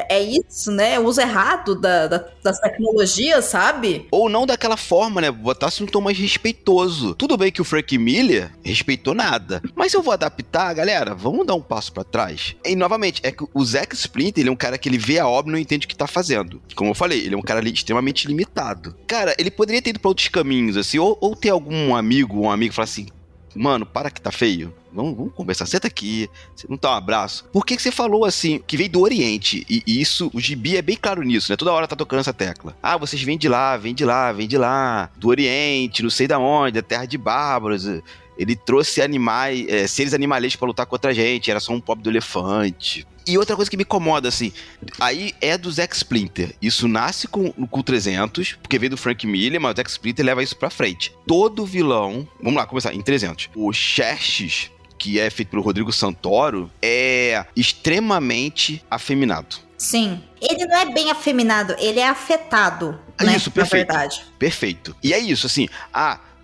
É isso, né? O uso errado das tecnologias, sabe? Ou não daquela forma, né? Botasse um tom mais respeitoso. Tudo bem que o Frank Miller respeitou nada. Mas se eu vou adaptar, galera, vamos dar um passo pra trás. E, novamente, é que o Zack Splinter, ele é um cara que ele vê a obra e não entende o que tá fazendo. Como eu falei, ele é um cara extremamente limitado. Cara, ele poderia ter ido pra outros caminhos, assim, ou ter algum amigo, falar assim, mano, para que tá feio. Vamos conversar, senta aqui, não dá um abraço. Por que você falou assim, que veio do Oriente? E isso, o gibi é bem claro nisso, né? Toda hora tá tocando essa tecla. Ah, vocês vêm de lá, do Oriente, não sei da onde, da terra de bárbaros. Ele trouxe animais, seres animalescos pra lutar contra a gente, era só um pobre do elefante. E outra coisa que me incomoda, assim, aí é do Zack Splinter. Isso nasce com 300, porque veio do Frank Miller, mas o Zack Splinter leva isso pra frente. Todo vilão, vamos lá, começar, em 300. O Xerxes, que é feito pelo Rodrigo Santoro, é extremamente afeminado. Sim. Ele não é bem afeminado, ele é afetado, né? Isso, perfeito. Na verdade. Perfeito. E é isso, assim,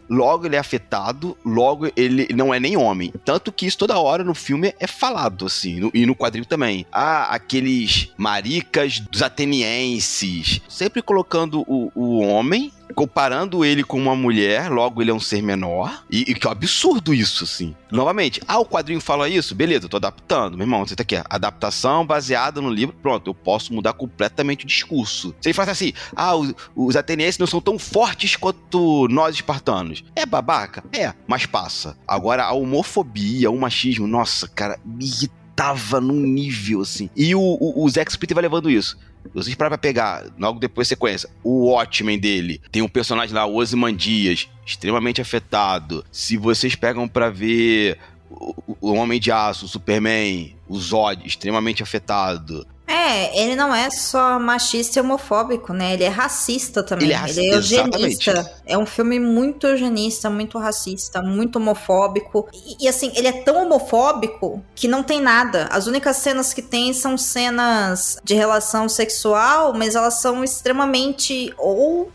logo ele é afetado, logo ele não é nem homem. Tanto que isso toda hora no filme é falado, assim, e no quadrinho também. Aqueles maricas dos atenienses, sempre colocando o homem, comparando ele com uma mulher, logo ele é um ser menor. E que é um absurdo isso, assim. Novamente, o quadrinho fala isso? Beleza, eu tô adaptando. Meu irmão, você tá aqui, adaptação baseada no livro, pronto, eu posso mudar completamente o discurso. Se ele fala assim, os atenienses não são tão fortes quanto nós espartanos. É babaca? É, mas passa. Agora, a homofobia, o machismo, nossa, cara, me irritava num nível, assim. E o Zack Splinter vai levando isso. Vocês param pra pegar, logo depois você conhece o Watchmen dele, tem um personagem lá, o Ozymandias, extremamente afetado. Se vocês pegam pra ver o Homem de Aço, o Superman, o Zod, extremamente afetado. Ele não é só machista e homofóbico, né? Ele é racista também. Ele é eugenista. Exatamente. É um filme muito eugenista, muito racista, muito homofóbico. E assim, ele é tão homofóbico que não tem nada. As únicas cenas que tem são cenas de relação sexual, mas elas são extremamente ou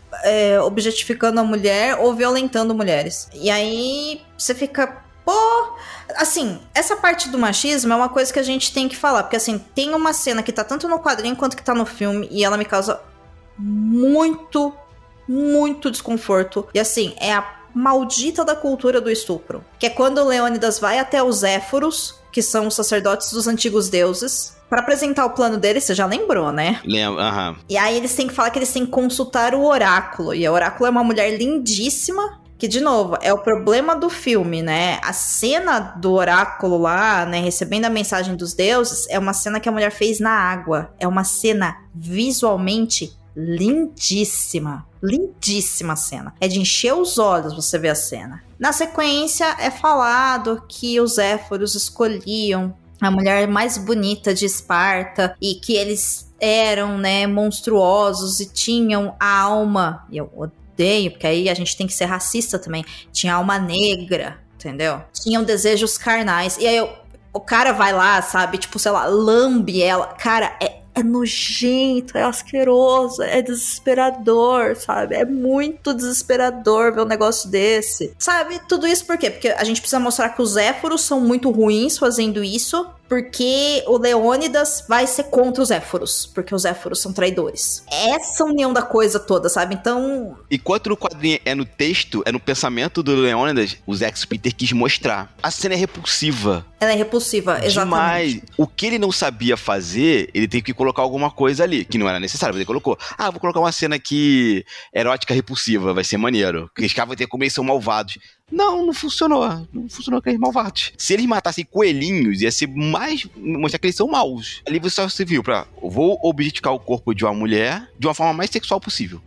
objetificando a mulher ou violentando mulheres. E aí você fica... Assim, essa parte do machismo é uma coisa que a gente tem que falar, porque assim, tem uma cena que tá tanto no quadrinho quanto que tá no filme, e ela me causa muito, muito desconforto. E assim, é a maldita da cultura do estupro, que é quando o Leônidas vai até os Éforos, que são os sacerdotes dos antigos deuses, pra apresentar o plano deles. Você já lembrou, né? Lembro, aham. E aí eles têm que falar que eles têm que consultar o oráculo, e o oráculo é uma mulher lindíssima, que, de novo, é o problema do filme, né? A cena do oráculo lá, né, recebendo a mensagem dos deuses, é uma cena que a mulher fez na água. É uma cena visualmente lindíssima. Lindíssima cena. É de encher os olhos você ver a cena. Na sequência, é falado que os Éforos escolhiam a mulher mais bonita de Esparta e que eles eram, né, monstruosos e tinham a alma... porque aí a gente tem que ser racista também. Tinha alma negra, entendeu? Tinham desejos carnais. E aí o cara vai lá, sabe? Tipo, sei lá, lambe ela. Cara, é nojento, é asqueroso, é desesperador, sabe? É muito desesperador ver um negócio desse. Sabe? Tudo isso por quê? Porque a gente precisa mostrar que os Éforos são muito ruins fazendo isso, porque o Leônidas vai ser contra os Éforos, porque os Éforos são traidores. Essa união da coisa toda, sabe? Então... Enquanto no quadrinho é no texto, é no pensamento do Leônidas, o Zack Splinter quis mostrar. A cena é repulsiva. Ela é repulsiva, exatamente. Demais. O que ele não sabia fazer, ele teve que colocar alguma coisa ali, que não era necessário, mas ele colocou. Vou colocar uma cena aqui erótica repulsiva, vai ser maneiro. Porque os caras vão ter como eles são malvados. Não funcionou. Não funcionou com aqueles malvados. Se eles matassem coelhinhos, ia ser mais... mostrar que eles são maus. Ali você só se viu pra... eu vou objetificar o corpo de uma mulher de uma forma mais sexual possível.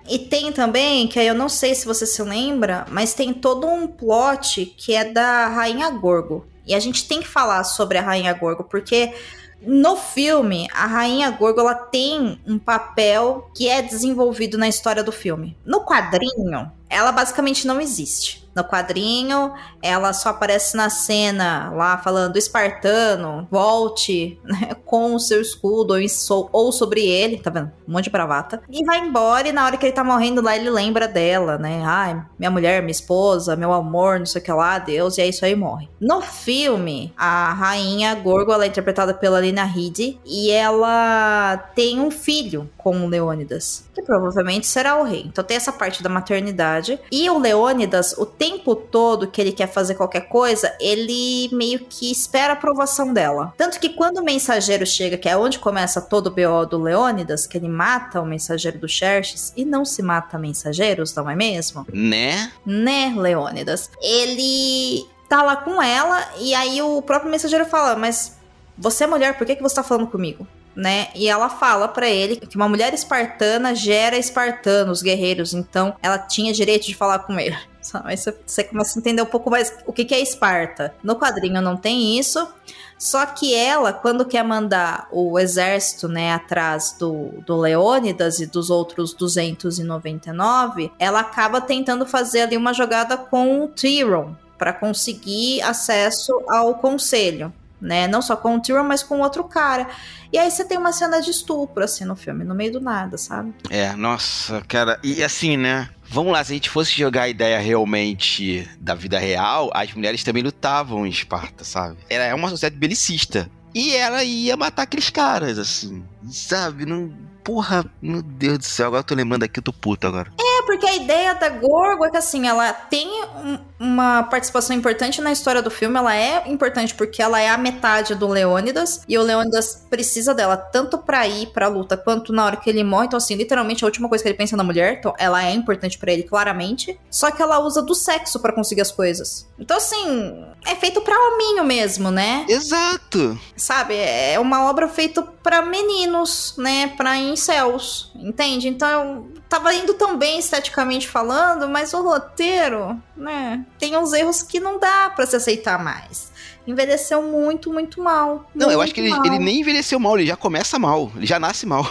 E tem também, que aí eu não sei se você se lembra, mas tem todo um plot que é da Rainha Gorgo. E a gente tem que falar sobre a Rainha Gorgo, porque no filme, a Rainha Gorgo, ela tem um papel que é desenvolvido na história do filme. No quadrinho, ela basicamente não existe. No quadrinho, ela só aparece na cena lá falando: espartano, volte, né, com o seu escudo ou sobre ele, tá vendo? Um monte de bravata. E vai embora, e na hora que ele tá morrendo lá, ele lembra dela, né? Ai, minha mulher, minha esposa, meu amor, não sei o que lá, Deus, e é isso aí, morre. No filme, a Rainha Gorgo, ela é interpretada pela Lina Headey, e ela tem um filho com o Leônidas, que provavelmente será o rei. Então tem essa parte da maternidade. E o Leônidas, o tempo todo que ele quer fazer qualquer coisa, ele meio que espera a aprovação dela. Tanto que quando o mensageiro chega, que é onde começa todo o BO do Leônidas, que ele mata o mensageiro do Xerxes, e não se mata mensageiros, não é mesmo? Né, Leônidas. Ele tá lá com ela, e aí o próprio mensageiro fala: mas você é mulher, por que você tá falando comigo? Né? E ela fala pra ele que uma mulher espartana gera espartanos, guerreiros, então ela tinha direito de falar com ele. Aí você começa a entender um pouco mais o que é Esparta. No quadrinho não tem isso, só que ela, quando quer mandar o exército, né, atrás do Leônidas e dos outros 299, ela acaba tentando fazer ali uma jogada com o Tyrion pra conseguir acesso ao conselho, né? Não só com o Tyrion, mas com outro cara. E aí você tem uma cena de estupro, assim, no filme, no meio do nada, sabe? Nossa, cara, e assim, né? Vamos lá, se a gente fosse jogar a ideia realmente da vida real, as mulheres também lutavam em Esparta, sabe? Ela é uma sociedade belicista. E ela ia matar aqueles caras, assim, sabe? Não... Porra, meu Deus do céu, agora eu tô lembrando aqui, eu tô puto agora. Porque a ideia da Gorgo é que, assim, ela tem uma participação importante na história do filme. Ela é importante porque ela é a metade do Leônidas, e o Leônidas precisa dela tanto pra ir pra luta quanto na hora que ele morre. Então, assim, literalmente a última coisa que ele pensa na mulher. Então, ela é importante pra ele, claramente. Só que ela usa do sexo pra conseguir as coisas. Então, assim, é feito pra hominho mesmo, né? Exato. Sabe, é uma obra feita pra meninos, né? Pra incels, entende? Então, tava indo tão bem esteticamente falando, mas o roteiro, né, tem uns erros que não dá pra se aceitar mais. Envelheceu muito, muito mal. Não, eu acho que ele nem envelheceu mal, ele já começa mal, ele já nasce mal.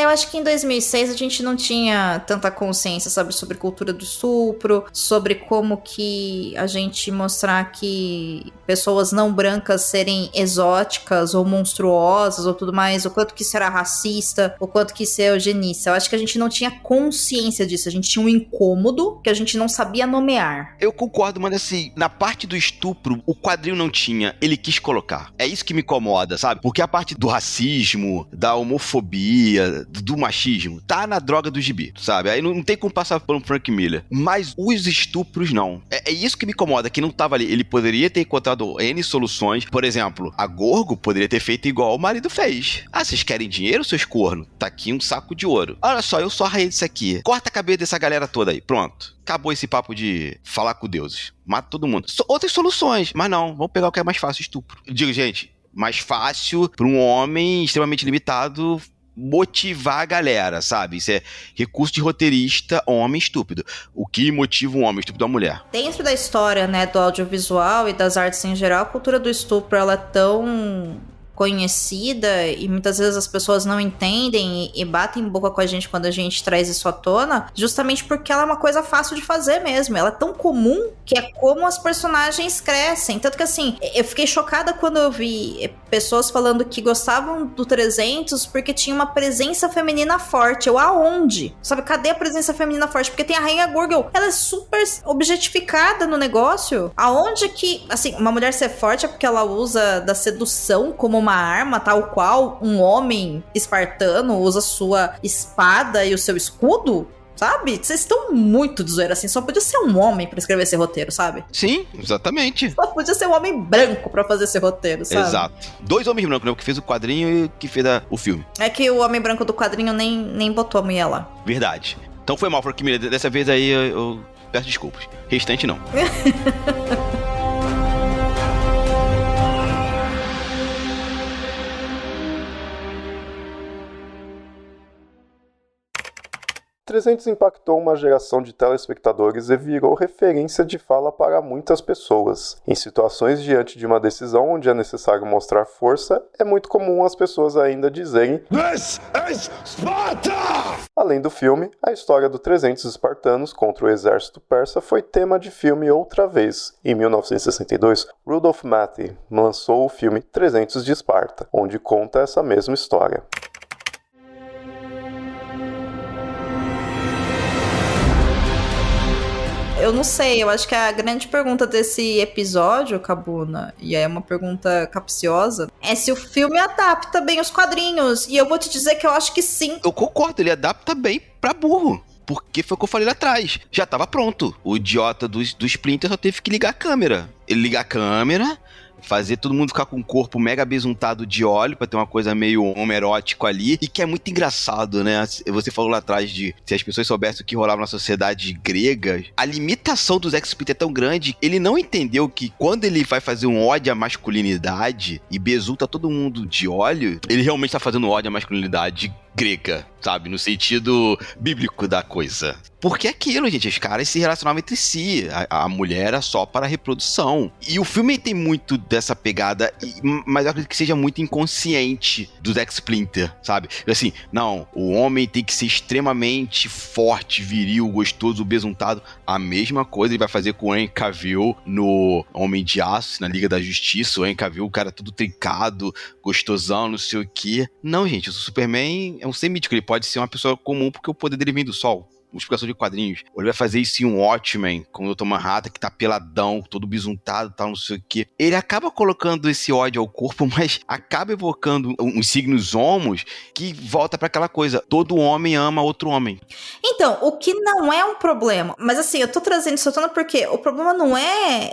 Eu acho que em 2006 a gente não tinha tanta consciência, sabe, sobre cultura do estupro, sobre como que a gente mostrar que pessoas não brancas serem exóticas ou monstruosas ou tudo mais, o quanto que isso era racista, o quanto que isso é eugenista. Eu acho que a gente não tinha consciência disso, a gente tinha um incômodo que a gente não sabia nomear. Eu concordo, mas assim, na parte do estupro, o quadrinho não tinha, ele quis colocar. É isso que me incomoda, sabe? Porque a parte do racismo, da homofobia, do machismo, tá na droga do gibi, sabe? Aí não tem como passar por um Frank Miller. Mas os estupros, não. É isso que me incomoda, que não tava ali. Ele poderia ter encontrado N soluções. Por exemplo, a Gorgo poderia ter feito igual o marido fez. Ah, vocês querem dinheiro, seus cornos? Tá aqui um saco de ouro. Olha só, eu sou a rainha disso aqui. Corta a cabeça dessa galera toda aí. Pronto. Acabou esse papo de falar com deuses. Mata todo mundo. Outras soluções. Mas não, vamos pegar o que é mais fácil, estupro. Eu digo, gente, mais fácil para um homem extremamente limitado motivar a galera, sabe? Isso é recurso de roteirista, homem estúpido. O que motiva um homem estúpido a mulher? Dentro da história, né, do audiovisual e das artes em geral, a cultura do estupro, ela é tão conhecida e muitas vezes as pessoas não entendem e batem boca com a gente quando a gente traz isso à tona, justamente porque ela é uma coisa fácil de fazer mesmo. Ela é tão comum que é como as personagens crescem. Tanto que, assim, eu fiquei chocada quando eu vi pessoas falando que gostavam do 300 porque tinha uma presença feminina forte. Aonde? Sabe, cadê a presença feminina forte? Porque tem a Rainha Gorgo, ela é super objetificada no negócio. Aonde que, assim, uma mulher ser forte é porque ela usa da sedução como uma arma, tal qual um homem espartano usa sua espada e o seu escudo? Sabe? Vocês estão muito de zoeira, assim. Só podia ser um homem pra escrever esse roteiro, sabe? Sim, exatamente. Só podia ser um homem branco pra fazer esse roteiro, sabe? Exato. 2 homens brancos, né? O que fez o quadrinho e o que fez o filme. É que o homem branco do quadrinho nem botou a mulher lá. Verdade. Então foi mal, Frank Miller. Dessa vez aí eu peço desculpas. Restante, não. 300 impactou uma geração de telespectadores e virou referência de fala para muitas pessoas. Em situações diante de uma decisão onde é necessário mostrar força, é muito comum as pessoas ainda dizerem "This is Sparta!". Além do filme, a história do 300 espartanos contra o exército persa foi tema de filme outra vez. Em 1962, Rudolph Mathey lançou o filme 300 de Esparta, onde conta essa mesma história. Eu não sei, eu acho que a grande pergunta desse episódio, Cabuna, e é uma pergunta capciosa, é se o filme adapta bem os quadrinhos. E eu vou te dizer que eu acho que sim. Eu concordo, ele adapta bem pra burro. Porque foi o que eu falei lá atrás. Já tava pronto. O idiota do Splinter só teve que ligar a câmera. Ele ligar a câmera, fazer todo mundo ficar com um corpo mega besuntado de óleo pra ter uma coisa meio homerótico ali, e que é muito engraçado, né? Você falou lá atrás de se as pessoas soubessem o que rolava na sociedade grega, a limitação do Zack Splitter é tão grande, ele não entendeu que quando ele vai fazer um ódio à masculinidade e besunta todo mundo de óleo, ele realmente tá fazendo ódio à masculinidade grega, sabe? No sentido bíblico da coisa. Porque é aquilo, gente, os caras se relacionavam entre si, a mulher era só para a reprodução. E o filme tem muito dessa pegada, mas eu acredito que seja muito inconsciente do Zack Splitter, sabe? Assim, não, o homem tem que ser extremamente forte, viril, gostoso, besuntado. A mesma coisa ele vai fazer com o Henry Cavill no Homem de Aço, na Liga da Justiça. O Henry Cavill, o cara todo trincado, gostosão, não sei o quê. Não, gente, o Superman é um semítico, ele pode ser uma pessoa comum porque o poder dele vem do sol. Uma explicação de quadrinhos. Ou ele vai fazer isso em um Watchmen, com o Dr. Manhattan, que tá peladão, todo bisuntado, tal, não sei o quê. Ele acaba colocando esse ódio ao corpo, mas acaba evocando uns signos homos que volta pra aquela coisa. Todo homem ama outro homem. Então, o que não é um problema, mas assim, eu tô trazendo isso à tona porque o problema não é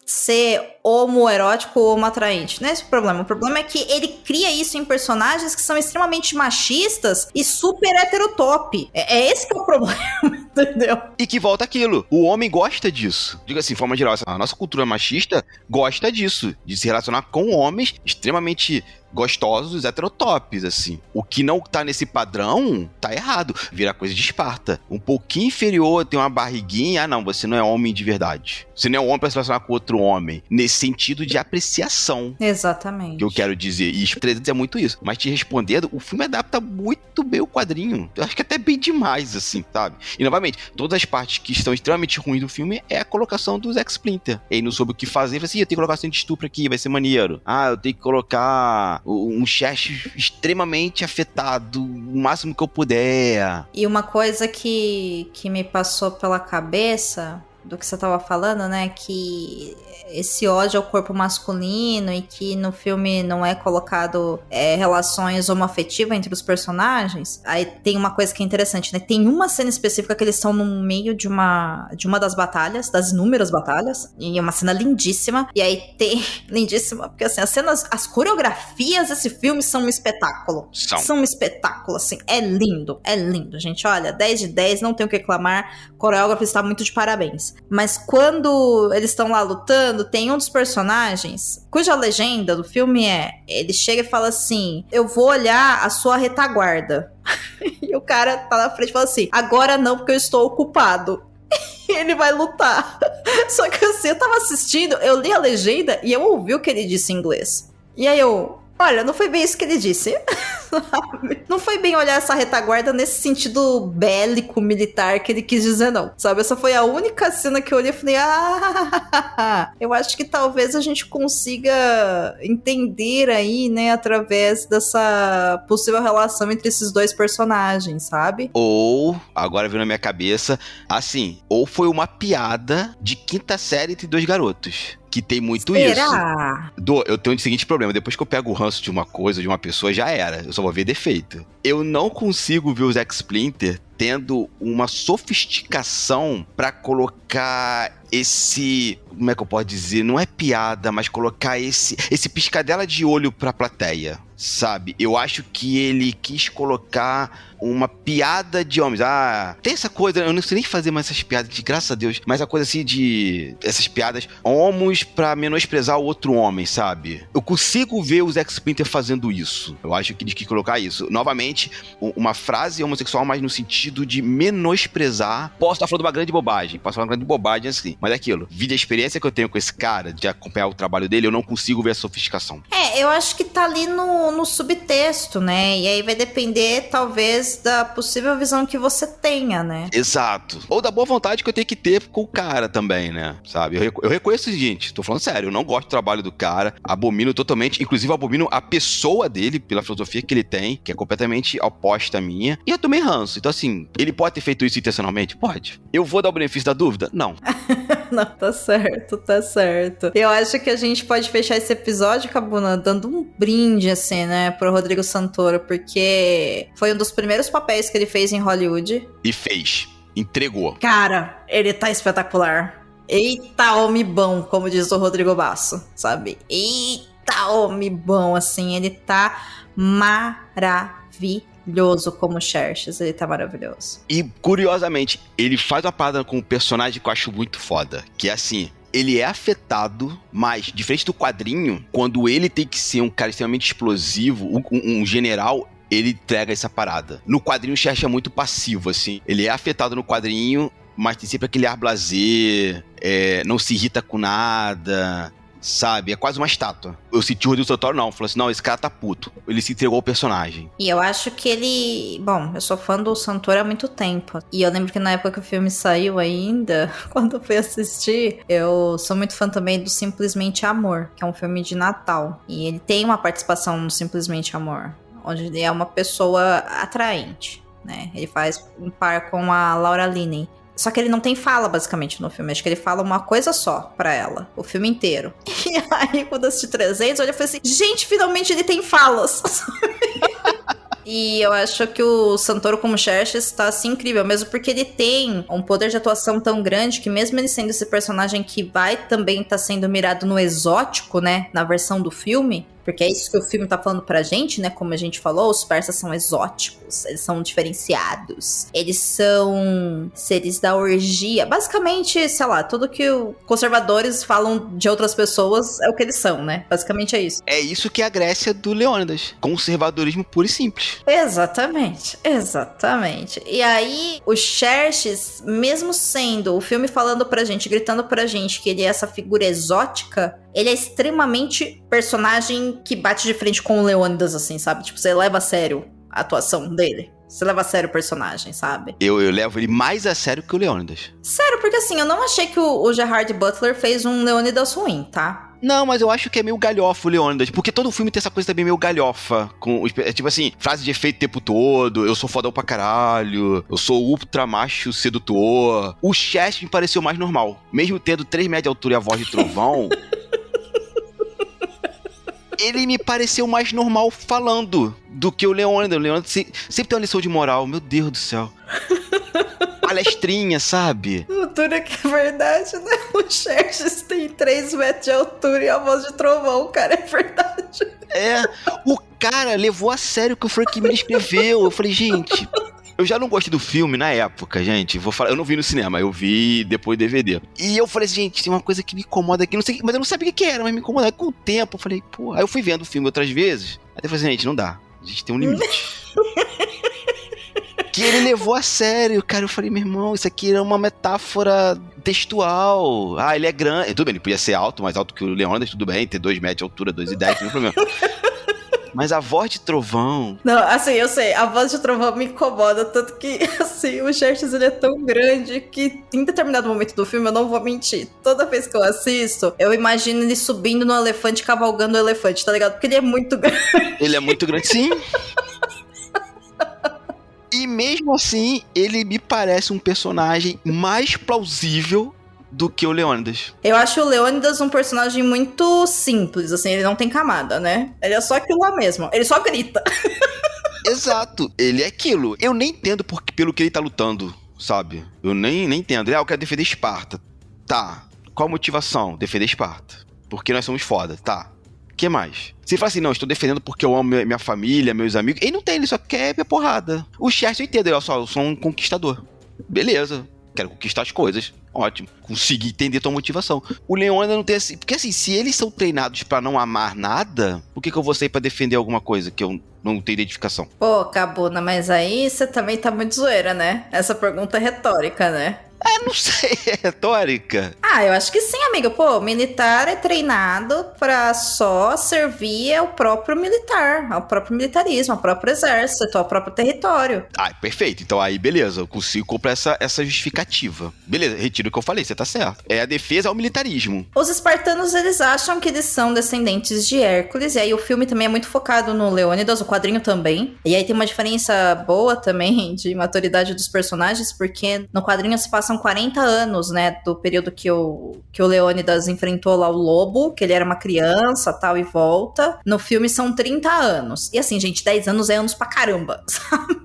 ser homoerótico ou homoatraente. Não é esse o problema. O problema é que ele cria isso em personagens que são extremamente machistas e super heterotop. É esse que é o problema, entendeu? E que volta aquilo. O homem gosta disso. Diga assim, de forma geral, a nossa cultura machista gosta disso. De se relacionar com homens extremamente gostosos, heterotops, assim. O que não tá nesse padrão, tá errado. Vira coisa de Esparta. Um pouquinho inferior, tem uma barriguinha. Ah, não, você não é homem de verdade. Você não é um homem pra se relacionar com outro homem. Nesse sentido de apreciação. Exatamente. Que eu quero dizer. E 300 é muito isso. Mas te respondendo, o filme adapta muito bem o quadrinho. Eu acho que até bem demais, assim, sabe? E, novamente, todas as partes que estão extremamente ruins do filme é a colocação do Zack Splitter. Ele não soube o que fazer. Ele falou assim, eu tenho que colocar cena de estupro aqui, vai ser maneiro. Ah, eu tenho que colocar um Chest extremamente afetado, o máximo que eu puder. E uma coisa que me passou pela cabeça do que você tava falando, né, que esse ódio ao corpo masculino e que no filme não é colocado relações homoafetivas entre os personagens. Aí tem uma coisa que é interessante, né, tem uma cena específica que eles estão no meio de uma das batalhas, das inúmeras batalhas, e é uma cena lindíssima, e aí tem lindíssima, porque assim, as coreografias desse filme são um espetáculo. São um espetáculo, assim, é lindo, gente, olha, 10 de 10, não tenho o que reclamar, o coreógrafo está muito de parabéns. Mas quando eles estão lá lutando, tem um dos personagens cuja legenda do filme ele chega e fala assim, eu vou olhar a sua retaguarda. E o cara tá na frente e fala assim, agora não, porque eu estou ocupado. E ele vai lutar. Só que assim, eu tava assistindo, eu li a legenda e eu ouvi o que ele disse em inglês. E aí olha, não foi bem isso que ele disse. Não foi bem olhar essa retaguarda nesse sentido bélico, militar que ele quis dizer, não. Sabe, essa foi a única cena que eu olhei e falei, eu acho que talvez a gente consiga entender aí, né, através dessa possível relação entre esses dois personagens, sabe? Ou, agora veio na minha cabeça, assim, ou foi uma piada de quinta série entre dois garotos. Que tem muito isso. Eu tenho o seguinte problema. Depois que eu pego o ranço de uma coisa, de uma pessoa, já era. Eu só vou ver defeito. Eu não consigo ver o Zack Splitter tendo uma sofisticação pra colocar esse... Como é que eu posso dizer? Não é piada, mas colocar esse piscadela de olho pra plateia. sabe? Eu acho que ele quis colocar uma piada de homens. Tem essa coisa, eu não sei nem fazer mais essas piadas, de graças a Deus, mas a coisa assim de... essas piadas homos pra menosprezar o outro homem, sabe? Eu consigo ver o Zack Splinter fazendo isso. Eu acho que ele quis colocar isso. Novamente, uma frase homossexual, mas no sentido de menosprezar. Posso estar falando uma grande bobagem, assim, mas é aquilo. Vida a experiência que eu tenho com esse cara, de acompanhar o trabalho dele, eu não consigo ver a sofisticação. Eu acho que tá ali no subtexto, né? E aí vai depender, talvez, da possível visão que você tenha, né? Exato. Ou da boa vontade que eu tenho que ter com o cara também, né? Sabe? Eu reconheço, gente, tô falando sério, eu não gosto do trabalho do cara, abomino totalmente, inclusive abomino a pessoa dele, pela filosofia que ele tem, que é completamente oposta à minha, e eu tomei ranço. Então, assim, ele pode ter feito isso intencionalmente? Pode. Eu vou dar o benefício da dúvida? Não. Não, tá certo, tá certo. Eu acho que a gente pode fechar esse episódio, Cabuna, dando um brinde, assim, né, pro Rodrigo Santoro, porque foi um dos primeiros papéis que ele fez em Hollywood. E fez. Entregou. Cara, ele tá espetacular. Eita, homem bom, como diz o Rodrigo Basso, sabe? Eita, homem bom, assim, ele tá maravilhoso como Xerxes, ele tá maravilhoso. E, curiosamente, ele faz uma parada com um personagem que eu acho muito foda, que é assim... Ele é afetado, mas, diferente do quadrinho, quando ele tem que ser um cara extremamente explosivo, um general, ele entrega essa parada. No quadrinho, o Xerxes é muito passivo, assim. Ele é afetado no quadrinho, mas tem sempre aquele ar blasé, não se irrita com nada, sabe? É quase uma estátua. Eu senti o Rodrigo Santoro, não. Falou assim, não, esse cara tá puto. Ele se entregou ao personagem. E eu acho que ele... Bom, eu sou fã do Santoro há muito tempo. E eu lembro que na época que o filme saiu ainda, quando eu fui assistir, eu sou muito fã também do Simplesmente Amor, que é um filme de Natal. E ele tem uma participação no Simplesmente Amor, onde ele é uma pessoa atraente, né? Ele faz um par com a Laura Linney. Só que ele não tem fala, basicamente, no filme. Acho que ele fala uma coisa só pra ela, o filme inteiro. E aí, quando eu assisti 300, eu falei assim, gente, finalmente ele tem falas. E eu acho que o Santoro como Xerxes tá, assim, incrível, mesmo porque ele tem um poder de atuação tão grande que mesmo ele sendo esse personagem que vai também tá sendo mirado no exótico, né, na versão do filme, porque é isso que o filme tá falando pra gente, né, como a gente falou, os persas são exóticos, eles são diferenciados, eles são seres da orgia, basicamente, sei lá, tudo que os conservadores falam de outras pessoas é o que eles são, né, basicamente é isso. É isso que é a Grécia do Leônidas, conservadorismo puro e simples. Exatamente, exatamente. E aí, o Xerxes, mesmo sendo o filme falando pra gente, gritando pra gente que ele é essa figura exótica, ele é extremamente personagem que bate de frente com o Leônidas, assim, sabe? Tipo, você leva a sério a atuação dele. Você leva a sério o personagem, sabe? Eu levo ele mais a sério que o Leônidas. Sério, porque assim, eu não achei que o Gerard Butler fez um Leônidas ruim, tá? Não, mas eu acho que é meio galhofa o Leônidas, porque todo filme tem essa coisa também meio galhofa, tipo assim, frase de efeito o tempo todo, eu sou fodão pra caralho, eu sou ultra macho sedutor. O Xerxes me pareceu mais normal, mesmo tendo 3 metros de altura e a voz de trovão. Ele me pareceu mais normal falando do que o Leônidas. O Leônidas sempre tem uma lição de moral, meu Deus do céu. Palestrinha, sabe? Dura que é verdade, né? O Xerxes tem 3 metros de altura e a voz de trovão, cara, é verdade. O cara levou a sério o que o Frank Miller escreveu. Eu falei, gente... Eu já não gostei do filme na época, gente. Vou falar, eu não vi no cinema, eu vi depois do DVD. E eu falei assim, gente, tem uma coisa que me incomoda aqui, não sei, mas eu não sabia o que era, mas me incomoda. Com o tempo, eu falei, pô. Aí eu fui vendo o filme outras vezes. Aí eu falei assim, gente, não dá. A gente tem um limite. Que ele levou a sério, cara. Eu falei, meu irmão, isso aqui é uma metáfora textual. Ele é grande. Tudo bem, ele podia ser alto, mais alto que o Leônidas, tudo bem, ter 2 metros de altura, 2,10, não tem problema. Mas a voz de trovão... Não, assim, eu sei, a voz de trovão me incomoda, tanto que, assim, o Xerxes, ele é tão grande que em determinado momento do filme, eu não vou mentir, toda vez que eu assisto, eu imagino ele subindo no elefante, cavalgando o elefante, tá ligado? Porque ele é muito grande. Ele é muito grande, sim. E mesmo assim, ele me parece um personagem mais plausível do que o Leônidas. Eu acho o Leônidas um personagem muito simples, assim, ele não tem camada, né? Ele é só aquilo lá mesmo, ele só grita. Exato, ele é aquilo. Eu nem entendo pelo que ele tá lutando, sabe? Eu nem entendo. Eu quero defender Esparta. Tá, qual a motivação? Defender Esparta. Porque nós somos foda, tá. que mais? Se ele fala assim, não, estou defendendo porque eu amo minha família, meus amigos. Ele não tem, ele só quer minha porrada. O Chester eu entendo, eu sou um conquistador. Beleza, quero conquistar as coisas. Ótimo, consegui entender tua motivação. O Leônidas não tem assim... Porque assim, se eles são treinados pra não amar nada, por que eu vou sair pra defender alguma coisa que eu não tenho identificação? Pô, Cabuna, mas aí você também tá muito zoeira, né? Essa pergunta é retórica, né? Não sei, é retórica. Eu acho que sim, amiga. Pô, militar é treinado pra só servir ao próprio militar, ao próprio militarismo, ao próprio exército, ao próprio território. Perfeito. Então aí, beleza, eu consigo comprar essa justificativa. Beleza, retiro o que eu falei, você tá certo. É a defesa ao militarismo. Os espartanos, eles acham que eles são descendentes de Hércules, e aí o filme também é muito focado no Leônidas, o quadrinho também. E aí tem uma diferença boa também de maturidade dos personagens, porque no quadrinho se passam 40 anos, né, do período que o Leônidas enfrentou lá o lobo, que ele era uma criança, tal, e volta. No filme são 30 anos. E assim, gente, 10 anos é anos pra caramba, sabe?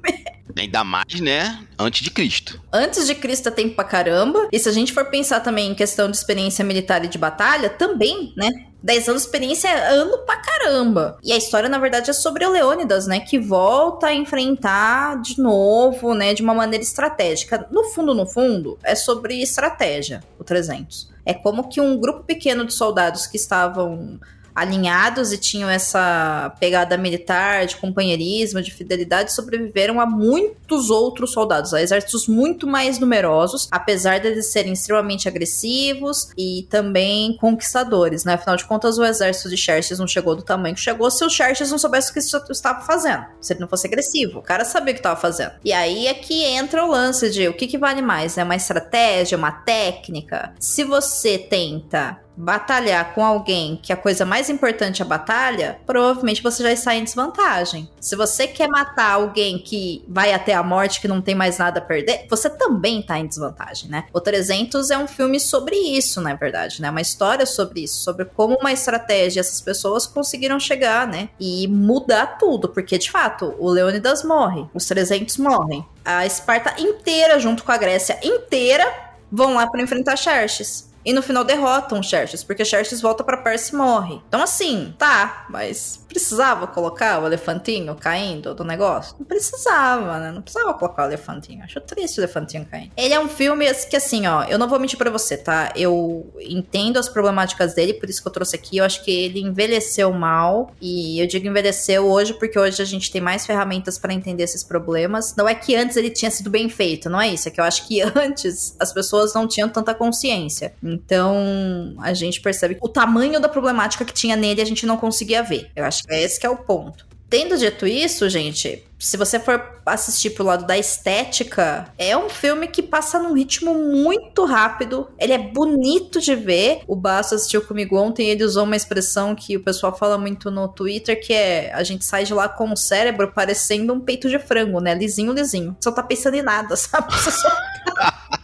Ainda mais, né, antes de Cristo. Antes de Cristo é tempo pra caramba. E se a gente for pensar também em questão de experiência militar e de batalha, também, né? 10 anos de experiência é ano pra caramba. E a história, na verdade, é sobre o Leônidas, né? Que volta a enfrentar de novo, né? De uma maneira estratégica. No fundo, é sobre estratégia, o 300. É como que um grupo pequeno de soldados que estavam alinhados e tinham essa pegada militar, de companheirismo, de fidelidade, sobreviveram a muitos outros soldados, a exércitos muito mais numerosos, apesar deles serem extremamente agressivos e também conquistadores, né? Afinal de contas, o exército de Xerxes não chegou do tamanho que chegou se o Xerxes não soubesse o que ele estava fazendo, se ele não fosse agressivo. O cara sabia o que estava fazendo. E aí é que entra o lance de o que vale mais, né? Uma estratégia, uma técnica? Se você tenta batalhar com alguém que a coisa mais importante é a batalha, provavelmente você já está em desvantagem. Se você quer matar alguém que vai até a morte, que não tem mais nada a perder, você também está em desvantagem, né? O 300 é um filme sobre isso, na verdade, né? Uma história sobre isso, sobre como uma estratégia essas pessoas conseguiram chegar, né? E mudar tudo, porque de fato, o Leônidas morre, os 300 morrem. A Esparta inteira, junto com a Grécia inteira, vão lá para enfrentar Xerxes. E no final derrotam Xerxes, porque Xerxes volta pra Pérsia e morre. Então assim, tá, mas precisava colocar o elefantinho caindo do negócio? Não precisava, né? Não precisava colocar o elefantinho. Acho triste o elefantinho caindo. Ele é um filme que assim, ó, eu não vou mentir pra você, tá? Eu entendo as problemáticas dele, por isso que eu trouxe aqui. Eu acho que ele envelheceu mal. E eu digo envelheceu hoje porque hoje a gente tem mais ferramentas pra entender esses problemas. Não é que antes ele tinha sido bem feito, não é isso. É que eu acho que antes as pessoas não tinham tanta consciência. Então, a gente percebe o tamanho da problemática que tinha nele, a gente não conseguia ver. Eu acho que é esse que é o ponto. Tendo dito isso, gente, se você for assistir pro lado da estética, é um filme que passa num ritmo muito rápido. Ele é bonito de ver. O Basso assistiu comigo ontem e ele usou uma expressão que o pessoal fala muito no Twitter, que é a gente sai de lá com o cérebro parecendo um peito de frango, né? Lisinho, lisinho. Você não tá pensando em nada, sabe? Você só...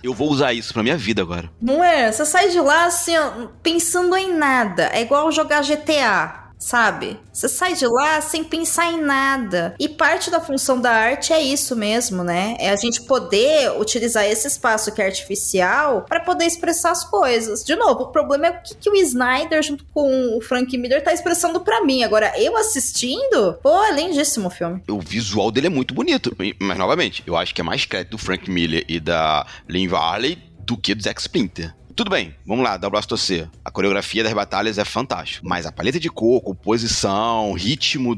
Eu vou usar isso pra minha vida agora. Não é? Você sai de lá assim, ó, pensando em nada. É igual jogar GTA. Sabe? Você sai de lá sem pensar em nada. E parte da função da arte é isso mesmo, né? É a gente poder utilizar esse espaço que é artificial para poder expressar as coisas. De novo, o problema é o que o Snyder junto com o Frank Miller tá expressando pra mim. Agora, eu assistindo, pô, é lindíssimo o filme. O visual dele é muito bonito. Mas, novamente, eu acho que é mais crédito do Frank Miller e da Lynn Varley do que do Zack Splinter. Tudo bem, vamos lá, dá o braço a torcer. A coreografia das batalhas é fantástica. Mas a paleta de cor, composição, ritmo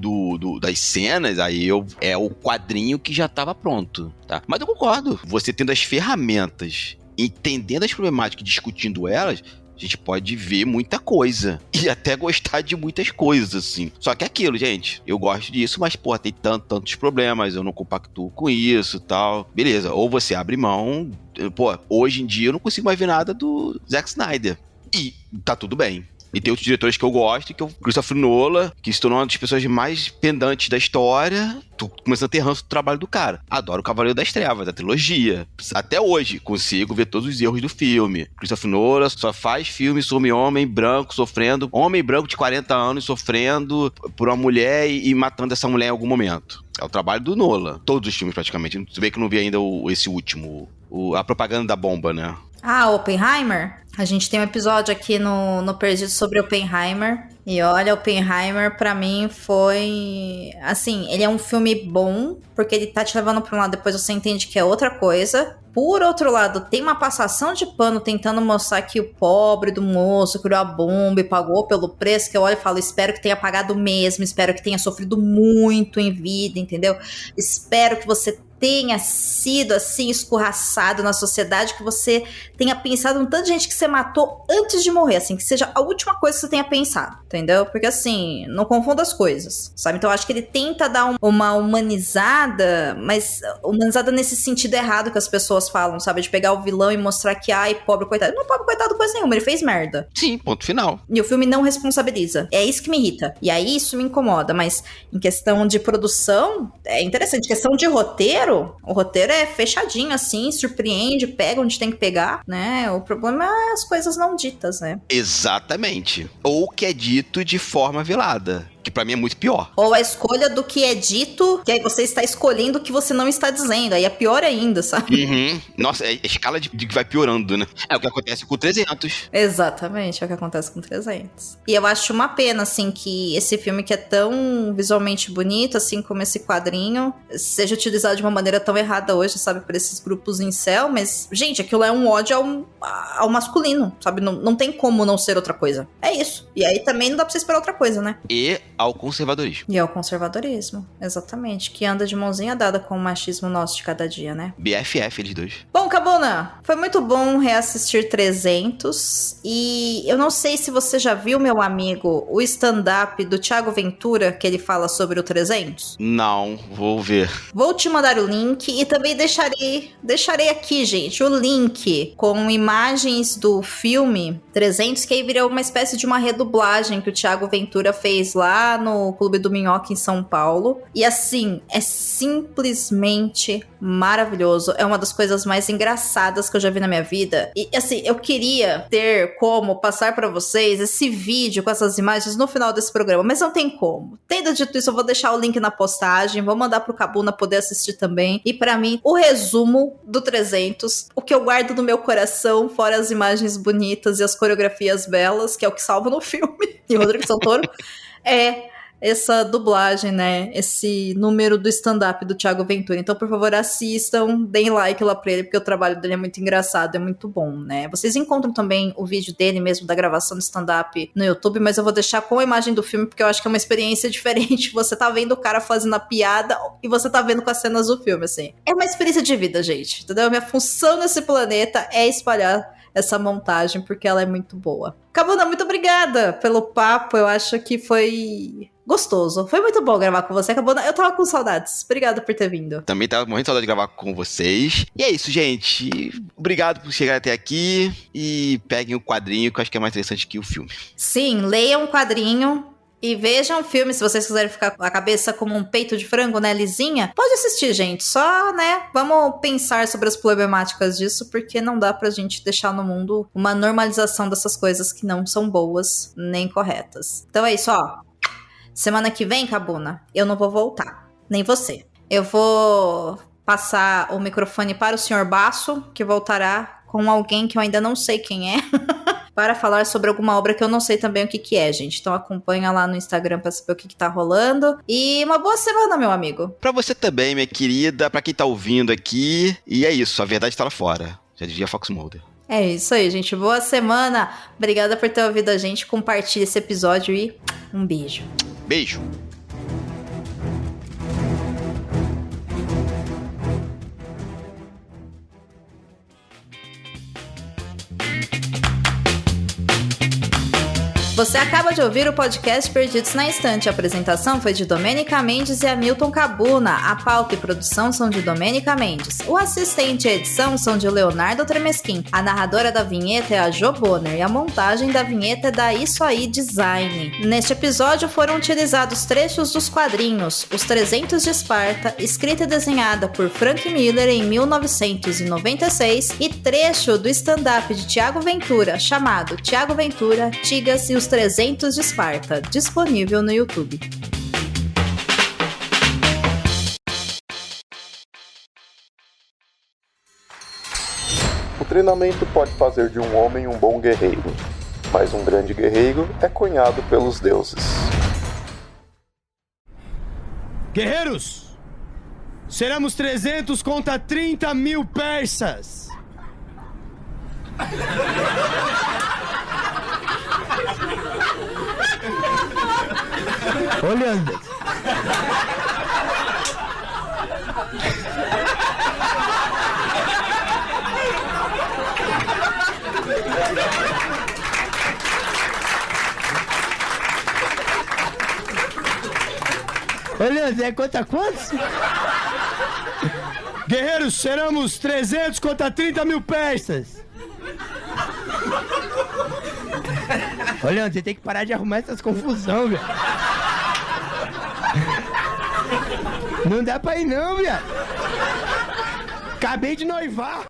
das cenas, aí é o quadrinho que já estava pronto, tá? Mas eu concordo. Você tendo as ferramentas, entendendo as problemáticas e discutindo elas, a gente pode ver muita coisa. E até gostar de muitas coisas, assim. Só que é aquilo, gente. Eu gosto disso, mas, pô, tem tantos problemas. Eu não compactuo com isso e tal. Beleza, ou você abre mão. Pô, hoje em dia eu não consigo mais ver nada do Zack Snyder. E tá tudo bem. E tem outros diretores que eu gosto, que é o Christopher Nolan, que se tornou uma das pessoas mais pendantes da história. Tô começando a ter ranço do trabalho do cara. Adoro o Cavaleiro das Trevas, a trilogia. Até hoje, consigo ver todos os erros do filme. Christopher Nolan só faz filme sobre homem branco sofrendo, homem branco de 40 anos sofrendo por uma mulher e matando essa mulher em algum momento. É o trabalho do Nolan. Todos os filmes, praticamente. Você vê que eu não vi ainda esse último, a propaganda da bomba, né? Ah, Oppenheimer? A gente tem um episódio aqui no Perdido sobre Oppenheimer. E olha, Oppenheimer pra mim foi... Assim, ele é um filme bom, porque ele tá te levando pra um lado, depois você entende que é outra coisa. Por outro lado, tem uma passação de pano tentando mostrar que o pobre do moço criou a bomba e pagou pelo preço, que eu olho e falo, espero que tenha pagado mesmo, espero que tenha sofrido muito em vida, entendeu? Espero que você tenha sido assim escorraçado na sociedade, que você tenha pensado um tanto de gente que você matou antes de morrer, assim, que seja a última coisa que você tenha pensado, entendeu? Porque assim, não confunda as coisas, sabe? Então eu acho que ele tenta dar uma humanizada, mas humanizada nesse sentido errado que as pessoas falam, sabe? De pegar o vilão e mostrar que, ai, pobre coitado. Não é pobre coitado coisa nenhuma, ele fez merda. Sim, ponto final. E o filme não responsabiliza. É isso que me irrita. E aí isso me incomoda, mas em questão de produção, é interessante. Em questão de roteiro, o roteiro é fechadinho, assim, surpreende, pega onde tem que pegar, né? O problema é as coisas não ditas, né? Exatamente. Ou que é dito de forma velada. Que pra mim é muito pior. Ou a escolha do que é dito, que aí você está escolhendo o que você não está dizendo. Aí é pior ainda, sabe? Uhum. Nossa, é a escala de que vai piorando, né? É o que acontece com o 300. Exatamente, é o que acontece com 300. E eu acho uma pena, assim, que esse filme que é tão visualmente bonito, assim como esse quadrinho, seja utilizado de uma maneira tão errada hoje, sabe? Por esses grupos incel, mas, gente, aquilo é um ódio ao masculino, sabe? Não tem como não ser outra coisa. É isso. E aí também não dá pra você esperar outra coisa, né? E ao conservadorismo. E ao conservadorismo, exatamente. Que anda de mãozinha dada com o machismo nosso de cada dia, né? BFF, eles dois. Bom, Cabuna, foi muito bom reassistir 300. E eu não sei se você já viu, meu amigo, o stand-up do Thiago Ventura, que ele fala sobre o 300. Não, vou ver. Vou te mandar o link e também deixarei aqui, gente, o link com imagens do filme 300, que aí virou uma espécie de uma redublagem que o Thiago Ventura fez lá no Clube do Minhoca em São Paulo. E assim, é simplesmente maravilhoso. É uma das coisas mais engraçadas que eu já vi na minha vida. E assim, eu queria ter como passar pra vocês esse vídeo com essas imagens no final desse programa, mas não tem como. Tendo dito isso, eu vou deixar o link na postagem, vou mandar pro Cabuna poder assistir também. E pra mim, o resumo do 300, o que eu guardo no meu coração, fora as imagens bonitas e as coreografias belas, que é o que salva no filme, e Rodrigo Santoro, é essa dublagem, né? Esse número do stand-up do Thiago Ventura. Então, por favor, assistam, deem like lá pra ele, porque o trabalho dele é muito engraçado, é muito bom, né? Vocês encontram também o vídeo dele mesmo, da gravação do stand-up no YouTube, mas eu vou deixar com a imagem do filme, porque eu acho que é uma experiência diferente. Você tá vendo o cara fazendo a piada e você tá vendo com as cenas do filme, assim. É uma experiência de vida, gente, entendeu? Minha função nesse planeta é espalhar essa montagem, porque ela é muito boa. Cabuna, muito obrigada pelo papo, eu acho que foi gostoso. Foi muito bom gravar com você, Cabuna. Eu tava com saudades. Obrigada por ter vindo. Também tava morrendo de saudade de gravar com vocês. E é isso, gente. Obrigado por chegar até aqui. E peguem o quadrinho, que eu acho que é mais interessante que o filme. Sim, leiam o quadrinho. E vejam o filme, se vocês quiserem ficar com a cabeça como um peito de frango, né, lisinha, pode assistir, gente. Só, né, vamos pensar sobre as problemáticas disso, porque não dá pra gente deixar no mundo uma normalização dessas coisas que não são boas nem corretas. Então é isso, ó. Semana que vem, Cabuna, eu não vou voltar. Nem você. Eu vou passar o microfone para o Sr. Basso, que voltará com alguém que eu ainda não sei quem é. Para falar sobre alguma obra que eu não sei também o que é, gente. Então acompanha lá no Instagram pra saber o que tá rolando. E uma boa semana, meu amigo. Pra você também, minha querida, pra quem tá ouvindo aqui. E é isso, a verdade tá lá fora. Já dizia Fox Mulder. É isso aí, gente. Boa semana. Obrigada por ter ouvido a gente. Compartilhe esse episódio e um beijo. Beijo. Você acaba de ouvir o podcast Perdidos na Estante. A apresentação foi de Domênica Mendes e Hamilton Cabuna. A pauta e produção são de Domênica Mendes. O assistente e edição são de Leonardo Tremesquim. A narradora da vinheta é a Jo Bonner e a montagem da vinheta é da Isso Aí Design. Neste episódio foram utilizados trechos dos quadrinhos Os 300 de Esparta, escrita e desenhada por Frank Miller em 1996, e trecho do stand-up de Thiago Ventura, chamado Thiago Ventura, Tigas e os 300 de Esparta, disponível no YouTube. O treinamento pode fazer de um homem um bom guerreiro. mas um grande guerreiro é cunhado pelos deuses. Guerreiros, seremos 300 contra 30 mil persas. Olhando. Olha, Zé, conta quantos? Guerreiros, seremos 300 contra 30 mil persas. Olha, você tem que parar de arrumar essas confusão, velho. Não dá pra ir não, viado. Acabei de noivar.